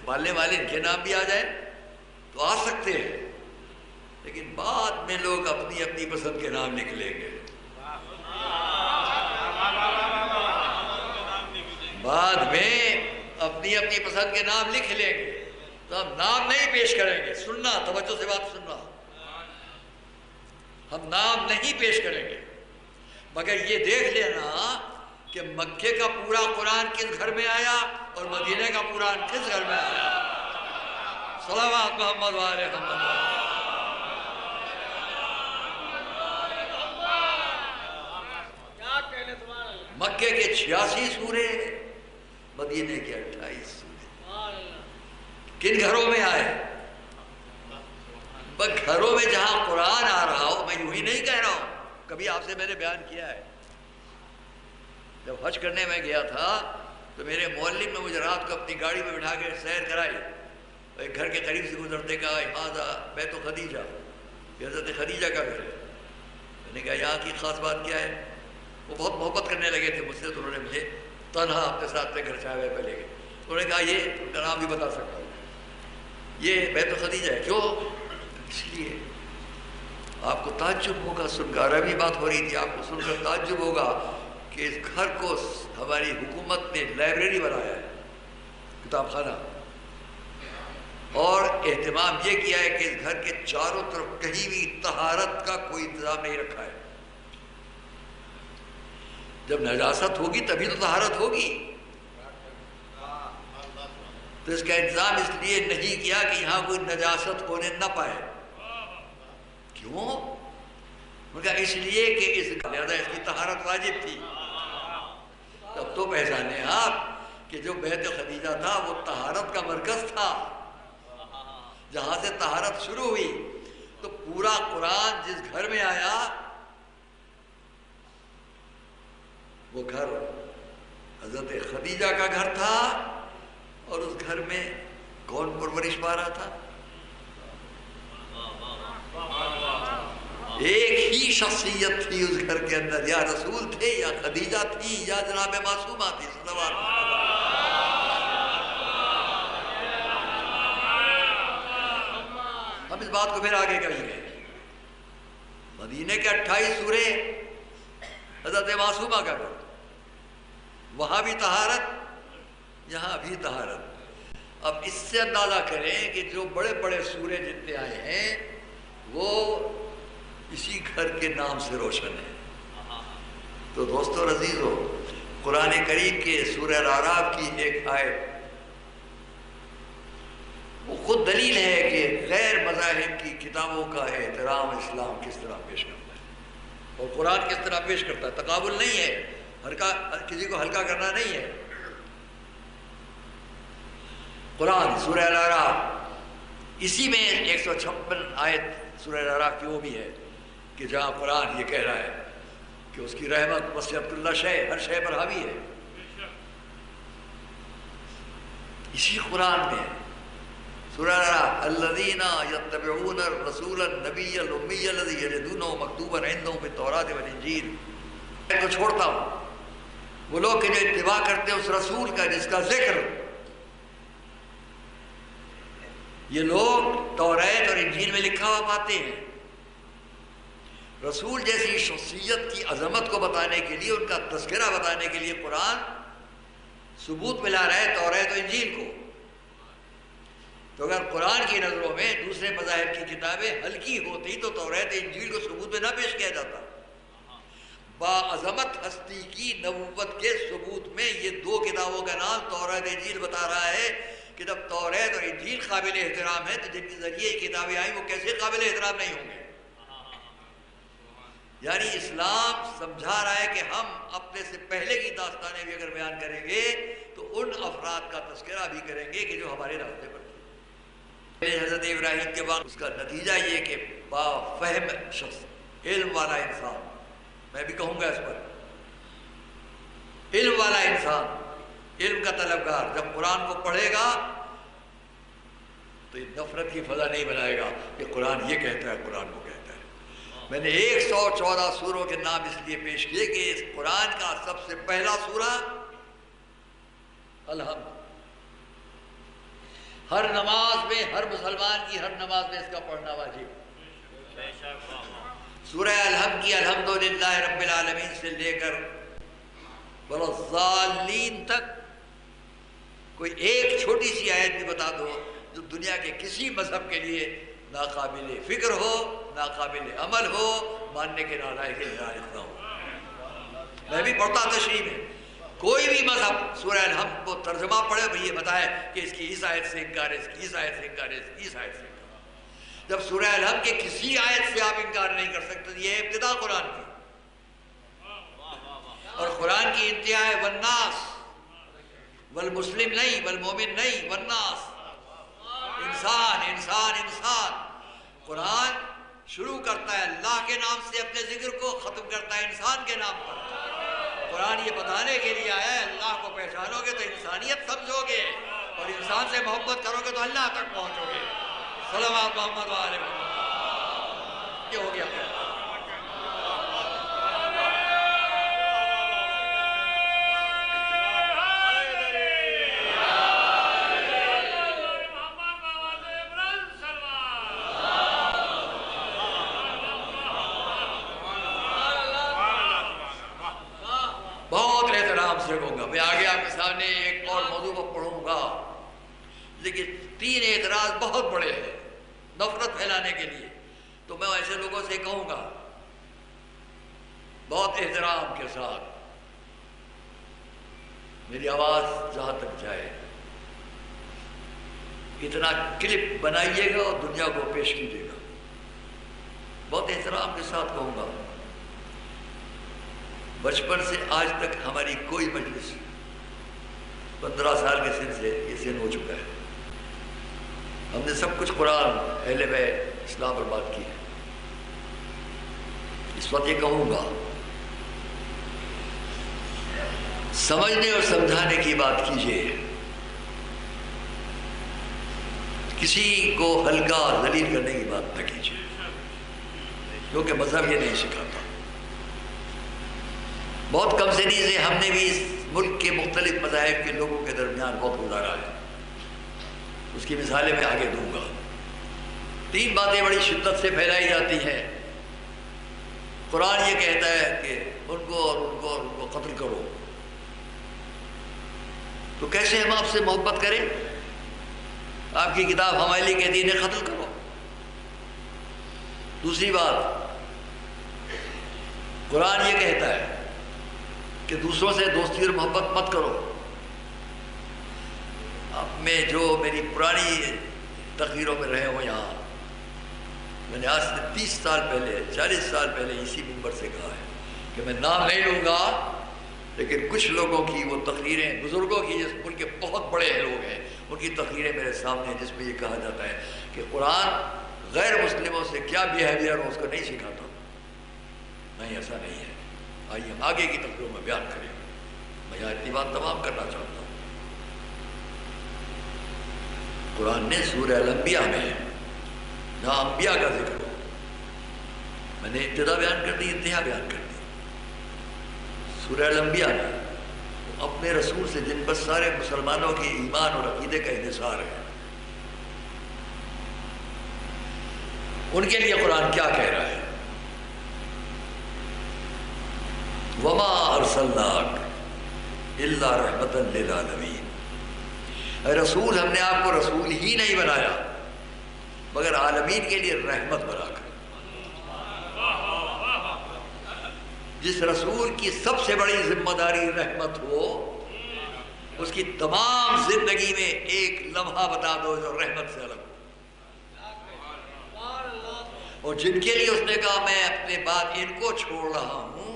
پالنے والے ان کے نام بھی آ جائیں تو آ سکتے ہیں، لیکن بعد میں لوگ اپنی اپنی پسند کے نام لکھ لیں گے. بعد میں اپنی اپنی پسند کے نام لکھ لیں گے تو ہم نام نہیں پیش کریں گے. سننا، توجہ سے بات سننا، ہم نام نہیں پیش کریں گے، مگر یہ دیکھ لینا کہ مکے کا پورا قرآن کس گھر میں آیا اور مدینے کا قرآن کس گھر میں آیا. صلوات محمد وآل محمد. مکے کے 86 سورے، مدینے کے 28 سورے. کن گھروں میں آئے؟ بس گھروں میں جہاں قرآن آ رہا ہو. میں یوں ہی نہیں کہہ رہا ہوں، کبھی آپ سے میں نے بیان کیا ہے. جب حج کرنے میں گیا تھا تو میرے معلم نے مجھے رات کو اپنی گاڑی میں بٹھا کے سیر کرائی. ایک گھر کے قریب سے گزرتے کہا، ہاذا بیت خدیجہ، یہ حضرت خدیجہ کا گھر ہے. میں نے کہا یہاں کی خاص بات کیا ہے؟ وہ بہت محبت کرنے لگے تھے مجھ سے، تو انہوں نے مجھے تنہا اپنے ساتھ اپنے گھر چائے پہ لے گئے. انہوں نے کہا یہ ان کا نام بھی بتا سکتا ہوں، یہ بیت خدیجہ ہے. کیوں؟ اس لیے آپ کو تعجب ہوگا، سن کر عربی بات ہو رہی تھی، آپ کو سن کر تعجب ہوگا کہ اس گھر کو ہماری حکومت نے لائبریری بنایا ہے، کتاب خانہ، اور اہتمام یہ کیا ہے کہ اس گھر کے چاروں طرف کہیں بھی طہارت کا کوئی انتظام نہیں رکھا ہے. جب نجاست ہوگی تبھی تو طہارت ہوگی، تو اس کا انتظام اس لیے نہیں کیا کہ یہاں کوئی نجاست ہونے نہ پائے. کیوں؟ ان کا اس لیے کہ اس کی طہارت واجب تھی. تب تو پہچانے آپ کہ جو بیت خدیجہ تھا وہ طہارت کا مرکز تھا، جہاں سے طہارت شروع ہوئی. تو پورا قرآن جس گھر میں آیا وہ گھر حضرت خدیجہ کا گھر تھا، اور اس گھر میں کون پرورش پا رہا تھا؟ ایک ہی شخصیت تھی اس گھر کے اندر، یا رسول تھے یا خدیجہ تھی یا جناب معصومہ تھی صلوات اللہ. ہم اس بات کو پھر آگے کریں گے. مدینے کے 28 سورے حضرت معصومہ کا گھر، وہاں بھی طہارت یہاں بھی طہارت. اب اس سے اندازہ کریں کہ جو بڑے بڑے سورے جتنے آئے ہیں وہ اسی گھر کے نام سے روشن ہے. تو دوستو عزیزو، قرآن کریم کے سورہ الاعراف کی ایک آیت وہ خود دلیل ہے کہ غیر مذاہب کی کتابوں کا احترام اسلام کس طرح پیش کرتا ہے اور قرآن کس طرح پیش کرتا ہے. تقابل نہیں ہے، کسی کو ہلکا کرنا نہیں ہے. قرآن سورہ الاعراف، اسی میں 156 آیت سورہ الاعراف کی وہ بھی ہے کہ جہاں قرآن یہ کہہ رہا ہے کہ اس کی رحمت وسعت کل شے، ہر شے پر حاوی ہے. اسی قرآن میں سورہ الاعراف، الذین یتبعون الرسول النبی الامی الذی یجدونہ مکتوبا عندہم فی التوراۃ والانجیل. میں کو چھوڑتا ہوں وہ لوگ کہ جو اتباع کرتے ہیں اس رسول کا جس کا ذکر یہ لوگ توریت اور انجیل میں لکھا ہوا پاتے ہیں. رسول جیسی شخصیت کی عظمت کو بتانے کے لیے، ان کا تذکرہ بتانے کے لیے قرآن ثبوت ملا رہا ہے توریت و انجیل کو. تو اگر قرآن کی نظروں میں دوسرے مذاہب کی کتابیں ہلکی ہوتی تو توریت انجیل کو ثبوت میں نہ پیش کیا جاتا. باعظمت ہستی کی نبوت کے ثبوت میں یہ دو کتابوں کا نام توریت انجیل بتا رہا ہے کہ جب توریت اور انجیل قابل احترام ہے تو جن کے ذریعے یہ کتابیں آئیں وہ کیسے قابل احترام نہیں ہوں گے. یعنی اسلام سمجھا رہا ہے کہ ہم اپنے سے پہلے کی داستانیں بھی اگر بیان کریں گے تو ان افراد کا تذکرہ بھی کریں گے کہ جو ہمارے راستے پر تھے. حضرت ابراہیم کے بعد اس کا نتیجہ یہ کہ با فہم شخص، علم والا انسان، میں بھی کہوں گا اس پر علم والا انسان، علم کا طلبگار جب قرآن کو پڑھے گا تو یہ نفرت کی فضا نہیں بنائے گا کہ قرآن یہ کہتا ہے، قرآن کو کہتا ہے. میں نے 114 سوروں کے نام اس لیے پیش کیے کہ اس قرآن کا سب سے پہلا سورہ الحمد. ہر نماز میں، ہر مسلمان کی ہر نماز میں اس کا پڑھنا واجب. سورہ الحمد کی الحمدللہ رب العالمین سے لے کر والضالین تک کوئی ایک چھوٹی سی آیت بھی بتا دو جو دنیا کے کسی مذہب کے لیے ناقابل فکر ہو، ناقابل عمل ہو، ماننے کے نالائق نہ ہو. میں بھی پڑھتا تشریح میں کوئی بھی مذہب سورہ الحمد کو ترجمہ پڑھے بھئی یہ بتائے کہ اس کی اس آیت سے انکار ہے، اس کی اس آیت سے انکار ہے، اس کی اس آیت سے انکار. جب سورہ الحمد کے کسی آیت سے آپ انکار نہیں کر سکتے یہ ابتدا قرآن کی، اور قرآن کی انتہا ہے والناس، والمسلم نہیں، والمومن نہیں، والناس. انسان انسان انسان. قرآن شروع کرتا ہے اللہ کے نام سے اپنے ذکر کو، ختم کرتا ہے انسان کے نام پر. قرآن یہ بتانے کے لیے آیا ہے اللہ کو پہچانو گے تو انسانیت سمجھو گے، اور انسان سے محبت کرو گے تو اللہ تک پہنچو گے. صلوات محمد وآلہ محمد. یہ ہو گیا. بہت احترام سے کہوں گا. میں آگے آپ کے سامنے ایک اور موضوع پر پڑھوں گا، لیکن 3 اعتراض بہت بڑے ہیں نفرت پھیلانے کے لیے. تو میں ایسے لوگوں سے کہوں گا بہت احترام کے ساتھ میری آواز جہاں تک جائے اتنا کلپ بنائیے گا اور دنیا کو پیش کیجیے گا. بہت احترام کے ساتھ کہوں گا، بچپن سے آج تک ہماری کوئی مجلس 15 سال کے سن سے یہ سن ہو چکا ہے، ہم نے سب کچھ قرآن، اہل بیت، اسلام پر بات کی ہے۔ اس وقت یہ کہوں گا، سمجھنے اور سمجھانے کی بات کیجیے، کسی کو ہلکا اور ذلیل کرنے کی بات نہ کیجیے، کیونکہ مذہب یہ نہیں سکھاتا۔ بہت کم سنی سے ہم نے بھی اس ملک کے مختلف مذاہب کے لوگوں کے درمیان بہت گزارا ہے، اس کی مثالیں میں آگے دوں گا۔ 3 باتیں بڑی شدت سے پھیلائی جاتی ہیں۔ قرآن یہ کہتا ہے کہ ان کو اور ان کو اور ان کو قتل کرو، تو کیسے ہم آپ سے محبت کریں؟ آپ کی کتاب ہمارے لیے کہتی ہے انہیں قتل کرو۔ دوسری بات، قرآن یہ کہتا ہے کہ دوسروں سے دوستی اور محبت مت کرو۔ اب میں جو میری پرانی تقریروں میں رہے ہوں یہاں، میں نے آج سے 30 سال پہلے 40 سال پہلے اسی منبر سے کہا ہے کہ میں نام نہیں لوں گا، لیکن کچھ لوگوں کی وہ تقریریں، بزرگوں کی، جس ملک کے بہت بڑے لوگ ہیں، ان کی تقریریں میرے سامنے ہیں، جس میں یہ کہا جاتا ہے کہ قرآن غیر مسلموں سے کیا بیہیویئر ہو اس کو نہیں سکھاتا۔ نہیں، ایسا نہیں ہے۔ آئیے ہم آگے کی تقریروں میں بیان کریں۔ میں یہاں اتنی بات تمام کرنا چاہتا ہوں۔ قرآن نے سورہ الانبیاء میں جہاں انبیاء کا ذکر ہو، میں نے ابتدا بیان کر دی، انتہا بیان کر دی۔ سورہ الانبیاء میں اپنے رسول سے، جن پر سارے مسلمانوں کے ایمان اور عقیدے کا انحصار ہے، ان کے لیے قرآن کیا کہہ رہا ہے؟ وَمَا أَرْسَلْنَاكَ إِلَّا رَحْمَةً لِلْعَالَمِينَ۔ اے رسول، ہم نے آپ کو رسول ہی نہیں بنایا مگر عالمین کے لیے رحمت بنا کر۔ جس رسول کی سب سے بڑی ذمہ داری رحمت ہو، اس کی تمام زندگی میں ایک لمحہ بتا دو جو رحمت سے الگ ہو۔ اور جن کے لیے اس نے کہا میں اپنے بعد ان کو چھوڑ رہا ہوں،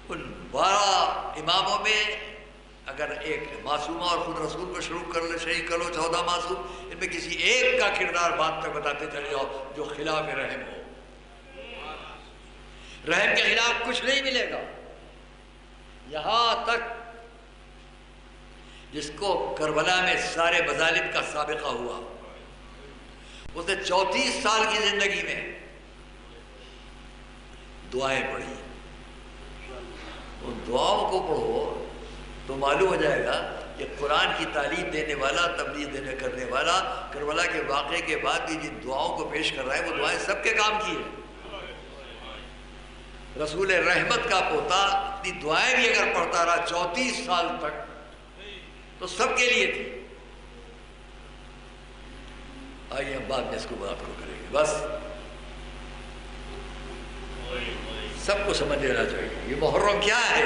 ان 12 اماموں میں اگر ایک معصومہ اور خود رسول کو شریک کر لو 14 معصوم، ان میں کسی ایک کا کردار بات تک بتاتے چلے جاؤ جو خلاف رحم ہو۔ رحم کے خلاف کچھ نہیں ملے گا، یہاں تک جس کو کربلا میں سارے مظالم کا سابقہ ہوا، اس نے 34 سال کی زندگی میں دعائیں پڑھی۔ ان دعاؤں کو پڑھو تو معلوم ہو جائے گا کہ قرآن کی تعلیم دینے والا، تبلیغ کرنے والا، کربلا کے واقعے کے بعد بھی جن دعاؤں کو پیش کر رہا ہے، وہ دعائیں سب کے کام کی ہیں۔ رسول رحمت کا پوتا اپنی دعائیں بھی اگر پڑھتا رہا 34 سال تک تو سب کے لیے تھی۔ آئیے ہم بعد میں اس کو بات کو کریں گے، بس سب کو سمجھ لینا چاہیے یہ محرم کیا ہے۔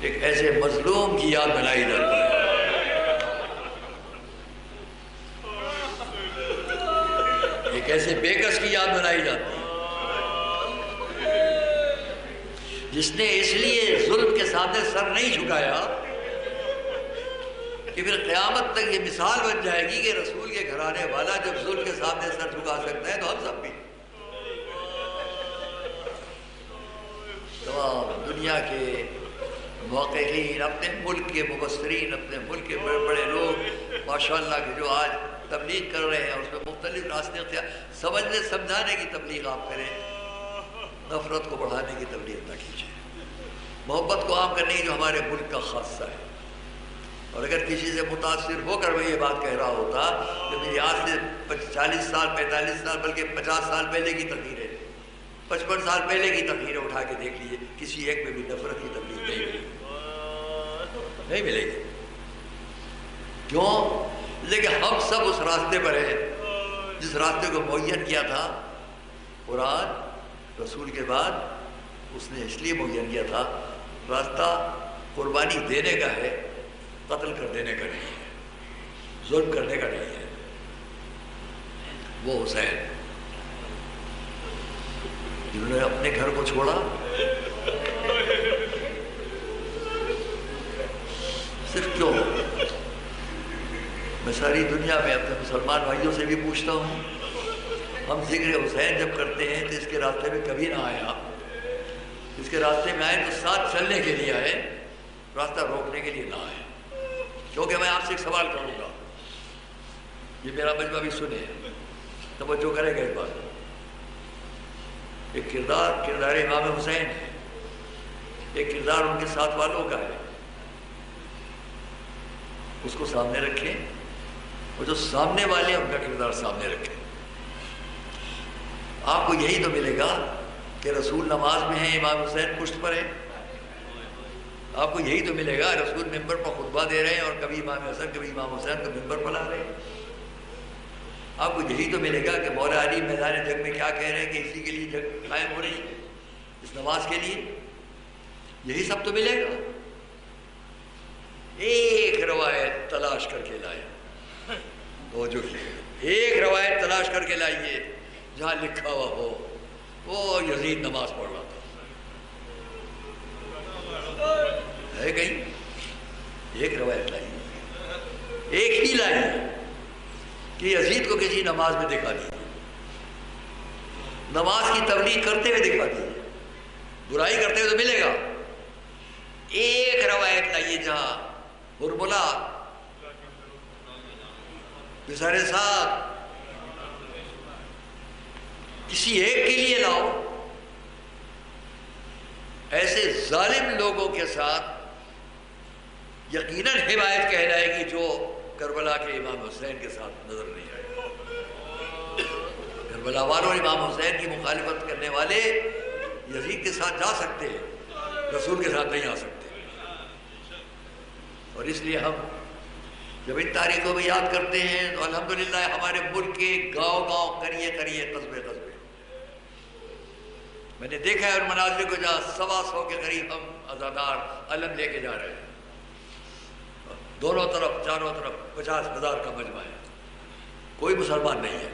ایک ایسے مظلوم کی یاد دلائی جاتی ہے، ایک ایسے بے کس کی یاد دلائی جاتی ہے جس نے اس لیے ظلم کے سامنے سر نہیں جھکایا کہ پھر قیامت تک یہ مثال بن جائے گی کہ رسول کے گھرانے والا جب ظلم کے سامنے سر جھکا سکتا ہے تو ہم سب بھی۔ تمام دنیا کے موقعین، اپنے ملک کے مبصرین، اپنے ملک کے بڑے بڑے لوگ ماشاءاللہ کہ جو آج تبلیغ کر رہے ہیں، اس میں مختلف راستے اختیار، سمجھنے سمجھانے کی تبلیغ آپ کریں، نفرت کو بڑھانے کی تبلیغ نہ کیجیے، محبت کو عام کرنے کی جو ہمارے ملک کا خاصہ ہے۔ اور اگر کسی سے متاثر ہو کر میں یہ بات کہہ رہا ہوتا کہ میری آج سے 40 سال 45 سال بلکہ 50 سال پہلے کی تقریریں، 55 سال پہلے کی تقریریں اٹھا کے دیکھ لیجیے، کسی ایک میں بھی نفرت کی تبلیغ نہیں ملے گی۔ کیوں؟ لیکن ہم سب اس راستے پر ہیں جس راستے کو معین کیا تھا قرآن رسول کے بعد، اس نے اس لیے معین کیا تھا راستہ قربانی دینے کا ہے، قتل کر دینے کا نہیں ہے، ظلم کرنے کا نہیں ہے۔ وہ حسین جنہوں نے اپنے گھر کو چھوڑا، صرف کیوں؟ میں ساری دنیا میں اپنے مسلمان بھائیوں سے بھی پوچھتا ہوں، ہم ذکر حسین جب کرتے ہیں تو اس کے راستے میں کبھی نہ آئے آپ، اس کے راستے میں آئے تو ساتھ چلنے کے لیے آئے، راستہ روکنے کے لیے نہ آئے۔ کیونکہ میں آپ سے ایک سوال کروں گا، یہ میرا مجمع بھی سنے، توجہ کرے گا اس بات۔ ایک کردار امام حسین ہے، ایک کردار ان کے ساتھ والوں کا ہے، اس کو سامنے رکھیں، اور جو سامنے والے ان کا کردار سامنے رکھیں۔ آپ کو یہی تو ملے گا کہ رسول نماز میں ہیں، امام حسین پشت پر ہیں۔ آپ کو یہی تو ملے گا رسول ممبر پر خطبہ دے رہے ہیں اور کبھی امام حسن کبھی امام حسین کو ممبر پر لا رہے ہیں۔ آپ کو یہی تو ملے گا کہ مولا علی میدان جنگ میں کیا کہہ رہے ہیں کہ اسی کے لیے جنگ قائم ہو رہی ہے، اس نماز کے لیے، یہی سب تو ملے گا۔ ایک روایت تلاش کر کے لائے، ایک روایت تلاش کر کے لائیے جہاں لکھا ہوا ہو وہ یزید نماز پڑھ رہا تھا، ہے کہیں؟ ایک روایت لائیے، ایک ہی لائیے کہ یزید کو کسی نماز میں دکھا دیجیے، نماز کی تبلیغ کرتے ہوئے دکھا دیجیے، برائی کرتے ہوئے تو ملے گا۔ ایک روایت لائیے جہاں ہرملا بسارے ساتھ، کسی ایک کے لیے لاؤ۔ ایسے ظالم لوگوں کے ساتھ یقیناً حمایت کہلائے گی جو کربلا کے امام حسین کے ساتھ نظر نہیں آئے۔ کربلا والوں امام حسین کی مخالفت کرنے والے یزید کے ساتھ جا سکتے ہیں، رسول کے ساتھ نہیں آ سکتے۔ اور اس لیے ہم جب ان تاریخوں میں یاد کرتے ہیں تو الحمدللہ ہمارے ملک کے گاؤں گاؤں، قریے قریے، قصبے قصبے، میں نے دیکھا ہے ان مناظر کو جہاں 125 کے قریب ہم عزادار علم لے کے جا رہے ہیں، دونوں طرف چاروں طرف 50,000 کا مجمع ہے، کوئی مسلمان نہیں ہے۔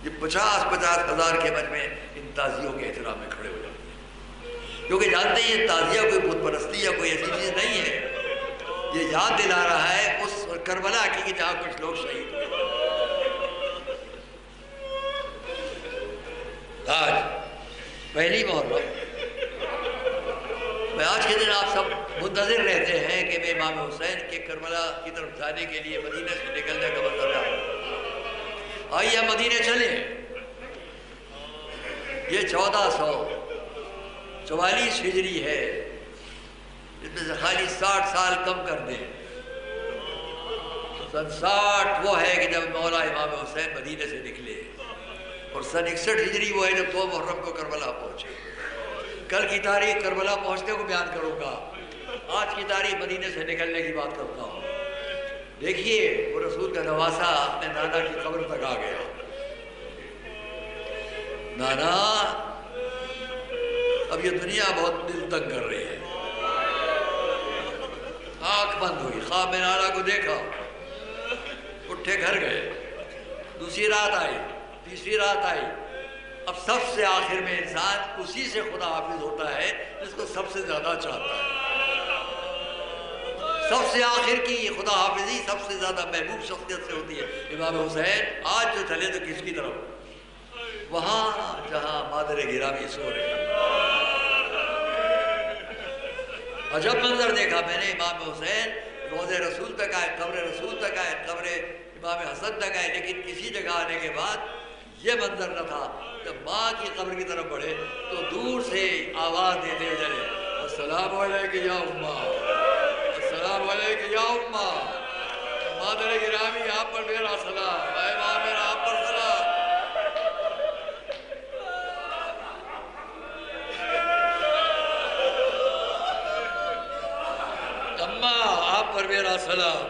یہ 50,000 کے مجمع ان تازیوں کے احترام میں کھڑے ہو جاتے ہیں، کیونکہ جانتے ہیں یہ تازیہ کوئی بت پرستی یا کوئی ایسی چیز نہیں ہے، یہ یاد دلا رہا ہے اس کربلا کی کہ جہاں کچھ لوگ شہید ہوئے۔ آج پہلی محرم، میں آج کے دن آپ سب منتظر رہتے ہیں کہ میں امام حسین کے کربلا کی طرف جانے کے لیے مدینہ سے نکلنے کا وقت آیا۔ آئیے ہم مدینہ چلیں۔ یہ 1444 ہجری ہے، اس میں سے خالی 60 سال کم کر دیں۔ سن 60 وہ ہے کہ جب مولا امام حسین مدینہ سے نکلے، اور سن 61 ہجری وہ ہے جب 2 محرم کو کربلا پہنچے۔ کل کی تاریخ کربلا پہنچنے کو بیان کروں گا، آج کی تاریخ مدینہ سے نکلنے کی بات کرتا ہوں۔ دیکھیے وہ رسول کا نواسا اپنے نانا کی قبر تک آ گیا۔ نانا اب یہ دنیا بہت دل تنگ کر رہی ہے۔ آنکھ بند ہوئی، خواب میں نانا کو دیکھا، اٹھے گھر گئے، دوسری رات آئی، تیسری رات آئی، اب سب سے آخر میں انسان اسی سے خدا حافظ ہوتا ہے جس کو سب سے زیادہ چاہتا ہے۔ سب سے آخر کی یہ خدا حافظی سب سے زیادہ محبوب شخصیت سے ہوتی ہے۔ امام حسین آج جو چلے تو کس کی طرف؟ وہاں جہاں مادر گرامی سو رہے ہیں۔ عجب منظر دیکھا میں نے، امام حسین روضہ رسول تک آئے، قبر رسول تک آئے، قبر امام حسن تک آئے، لیکن کسی جگہ آنے کے بعد یہ منظر نہ تھا۔ جب ماں کی قبر کی طرف بڑھے تو دور سے آواز دیتے ہوئے چلے، السلام علیکم یا امہ، السلام علیکم یا امہ، مادر گرامی آپ پر میرا سلام، اے ماں میرا آپ پر سلام۔ اماں آپ پر میرا سلام۔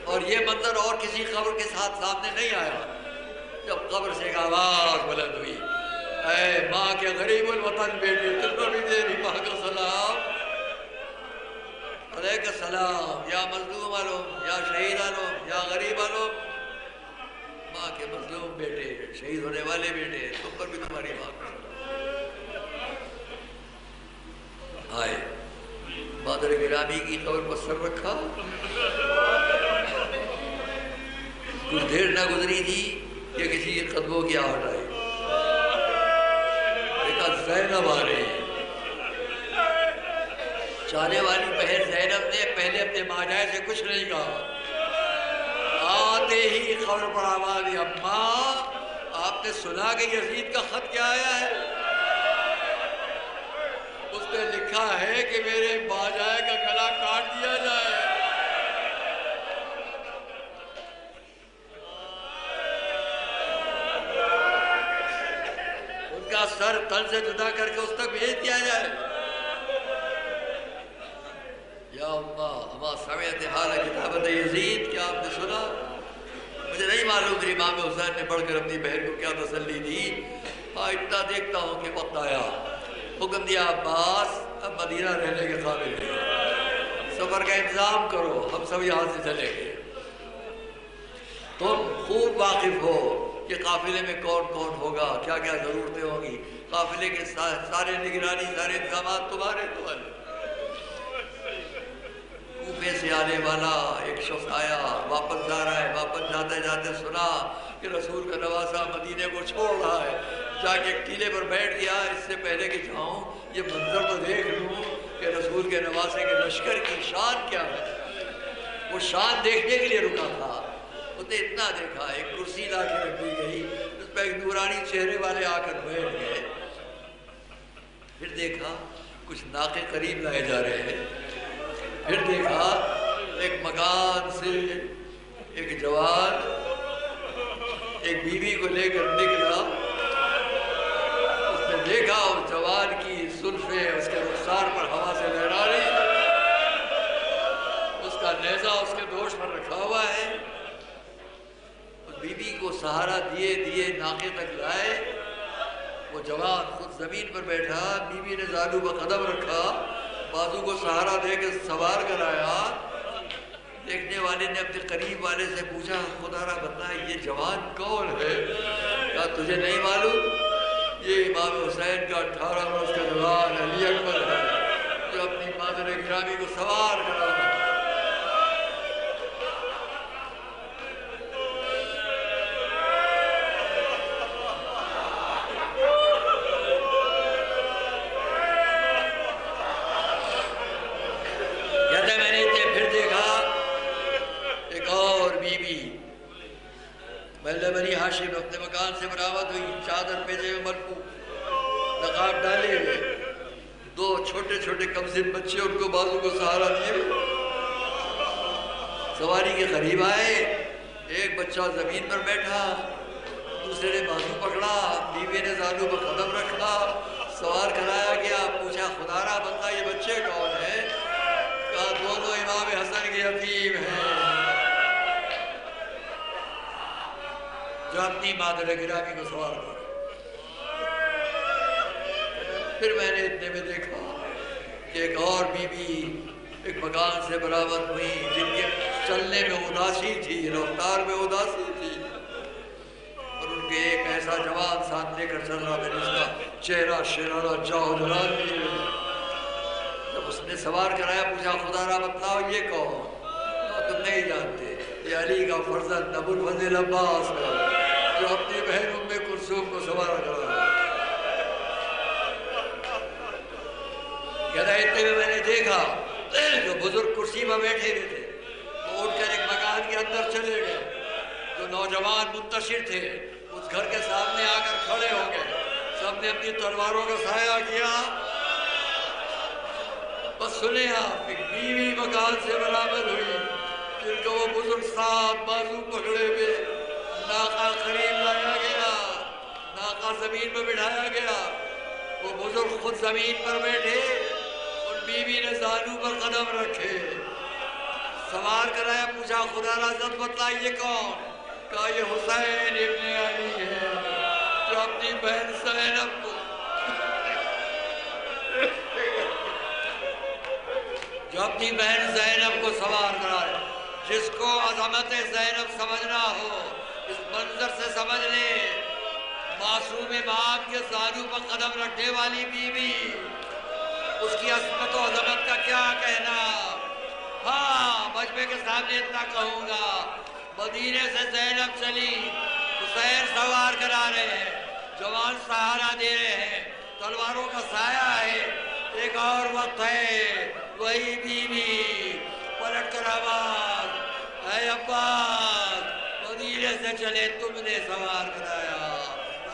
اور یہ منظر اور کسی قبر کے ساتھ سامنے نہیں آیا۔ جب قبر سے ایک آواز بلند ہوئی، اے ماں کے غریب الوطن بیٹی، تم کو بھی تیری ماں کا سلام۔ علیک السلام یا مظلوم علوم یا شہید علوم یا غریب علوم، ماں کے مظلوم بیٹے، شہید ہونے والے بیٹے، تم پر بھی تمہاری ماں کا آئے، مادر گرامی کی قبر پر سر رکھا، کچھ دیر نہ گزری تھی کہ کسی کے قدموں کی آہٹ آئی، دیکھا زینب آ رہی ہے۔ چاہنے والی بہن زینب نے پہلے اپنے ماجائے سے کچھ نہیں کہا، آتے ہی خبر پر آواز، اماں آپ نے سنا کہ یزید کا خط کیا آیا ہے؟ اس نے لکھا ہے کہ میرے ماجائے کا گلا کاٹ دیا جائے۔ ان کا سر تن سے جدا کر کے اس تک بھیج دیا جائے۔ یا اما سمعت حال کتابت یزید، کیا آپ نے سنا؟ مجھے نہیں معلوم میری امام حسین نے پڑھ کر اپنی بہن کو کیا تسلی دی۔ ہاں اتنا دیکھتا ہوں کہ وقت آیا، حکم دیا عباس اب مدینہ رہنے کے قابل نہیں، سفر کا انتظام کرو، ہم سب یہاں سے چلیں گے۔ تم خوب واقف ہو کہ قافلے میں کون کون ہوگا، کیا کیا ضرورتیں ہوں گی، قافلے کے سارے نگرانی، سارے انتظامات تمہارے۔ کوفے سے آنے والا ایک شخص آیا، واپس جا رہا ہے، واپس جاتے جاتے سنا کہ رسول کا نواسہ مدینے کو چھوڑ رہا ہے، جا کے ایک ٹیلے پر بیٹھ گیا، اس سے پہلے کہ جاؤں یہ منظر تو دیکھ لوں کہ رسول کے نواسے کے لشکر کی شان کیا ہے۔ وہ شان دیکھنے کے لیے رکا تھا، اس نے اتنا دیکھا، ایک کرسی لا کے رکھ دی گئی، اس پہ ایک نورانی چہرے والے آ کر بیٹھ گئے۔ پھر دیکھا کچھ ناقے قریب لائے جا رہے ہیں، پھر دیکھا ایک مکان سے ایک جوان ایک بیوی کو لے کر نکلا، اس نے دیکھا اس جوان کی زلفیں اس کے رخسار پر ہوا سے لہرا رہی، اس کا نیزہ اس کے دوش پر رکھا ہوا ہے۔ اس بیوی کو سہارا دیے دیے ناقے تک لائے، وہ جوان خود زمین پر بیٹھا، بیوی نے زانو پر قدم رکھا، بازو کو سہارا دے کے سوار کرایا۔ دیکھنے والے نے اپنے قریب والے سے پوچھا، خدا را بتا یہ جوان کون ہے؟ کہا تجھے نہیں معلوم؟ یہ امام حسین کا 18 برس کا جوان علی اکبر ہے جو اپنی مادر گرامی کو سوار کرا رہا ہے۔ بنی ہاشم اپنے مکان سے برآمد ہوئی، چادر پیجے میں مرفوع، نقاب ڈالے ہوئے، دو چھوٹے چھوٹے کمسن بچے ان کو بازو کو سہارا دیے سواری کے قریب آئے۔ ایک بچہ زمین پر بیٹھا، دوسرے نے بازو پکڑا، بیوی نے زانو پر قدم رکھا، سوار کرایا گیا۔ پوچھا خدا را بندہ یہ بچے کون ہیں؟ کہا دونوں امام حسن کے یتیم ہیں جو اپنی مادر گرامی کو سوار کر۔ پھر میں نے اتنے میں دیکھا کہ ایک اور بیوی ایک مکان سے برآمد ہوئی جن کے چلنے میں اداسی تھی، رفتار میں اداسی تھی، اور ان کے ایک ایسا جوان ساتھ لے کر چل رہا، میں نے اس کا چہرہ شرارہ جاؤ جلال دیے۔ جب اس نے سوار کرایا پوچھا خدا را بتلاؤ یہ کون؟ تم نہیں جانتے یہ علی کا فرزند ابو الفضل عباس ہے جو اپنی بہن ام کلثوم کو سوار کرا رہا ہے۔ کہتا ہے اتنے میں نے دیکھا جو بزرگ کرسی میں بیٹھے ہوئے تھے وہ اٹھ کر ایک مکان کے اندر چلے گئے، جو نوجوان منتشر تھے اس گھر کے سامنے آ کر کھڑے ہو گئے، سب نے اپنی تلواروں کا سایہ کیا۔ بس سنے آپ ایک بیوی مکان سے برآمد ہوئی جن کو وہ بزرگ ساتھ بازو پکڑے ہوئے، ناقہ قریب لایا گیا، ناقہ زمین پر بٹھایا گیا، وہ بزرگ خود زمین پر بیٹھے، ان بیوی نے زانو پر قدم رکھے، سوار کرایا، پوچھا خدا را ذات بتلا یہ کون؟ کہا یہ حسین ابن علی ہے جو اپنی بہن زینب کو اپنی بہن زینب کو سوار کرا رہے ہیں۔ جس کو عظمت زینب سمجھنا ہو اس منظر سے سمجھ لے، معصوم امام کے زانو پر قدم رکھنے والی بیوی، اس کی عظمت و عظمت کا کیا کہنا۔ ہاں مجمع کے سامنے اتنا کہوں گا، مدینے سے زینب چلی، حسین سوار کرا رہے ہیں، جوان سہارا دے رہے ہیں، تلواروں کا سایہ ہے۔ ایک اور وقت ہے، وہی بیوی پلٹ کر آواز، اے عباس مدینے سے چلے تم نے سوار کرایا۔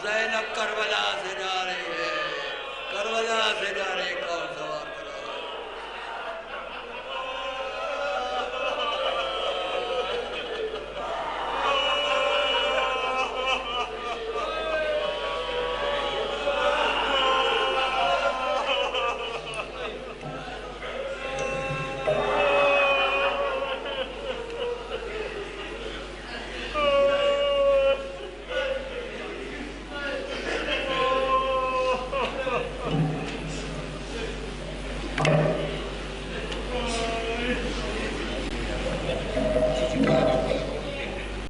زینب کربلا سے جا رہی ہے، کربلا سے جا رہی، کون سوار کرایا؟ Thank you.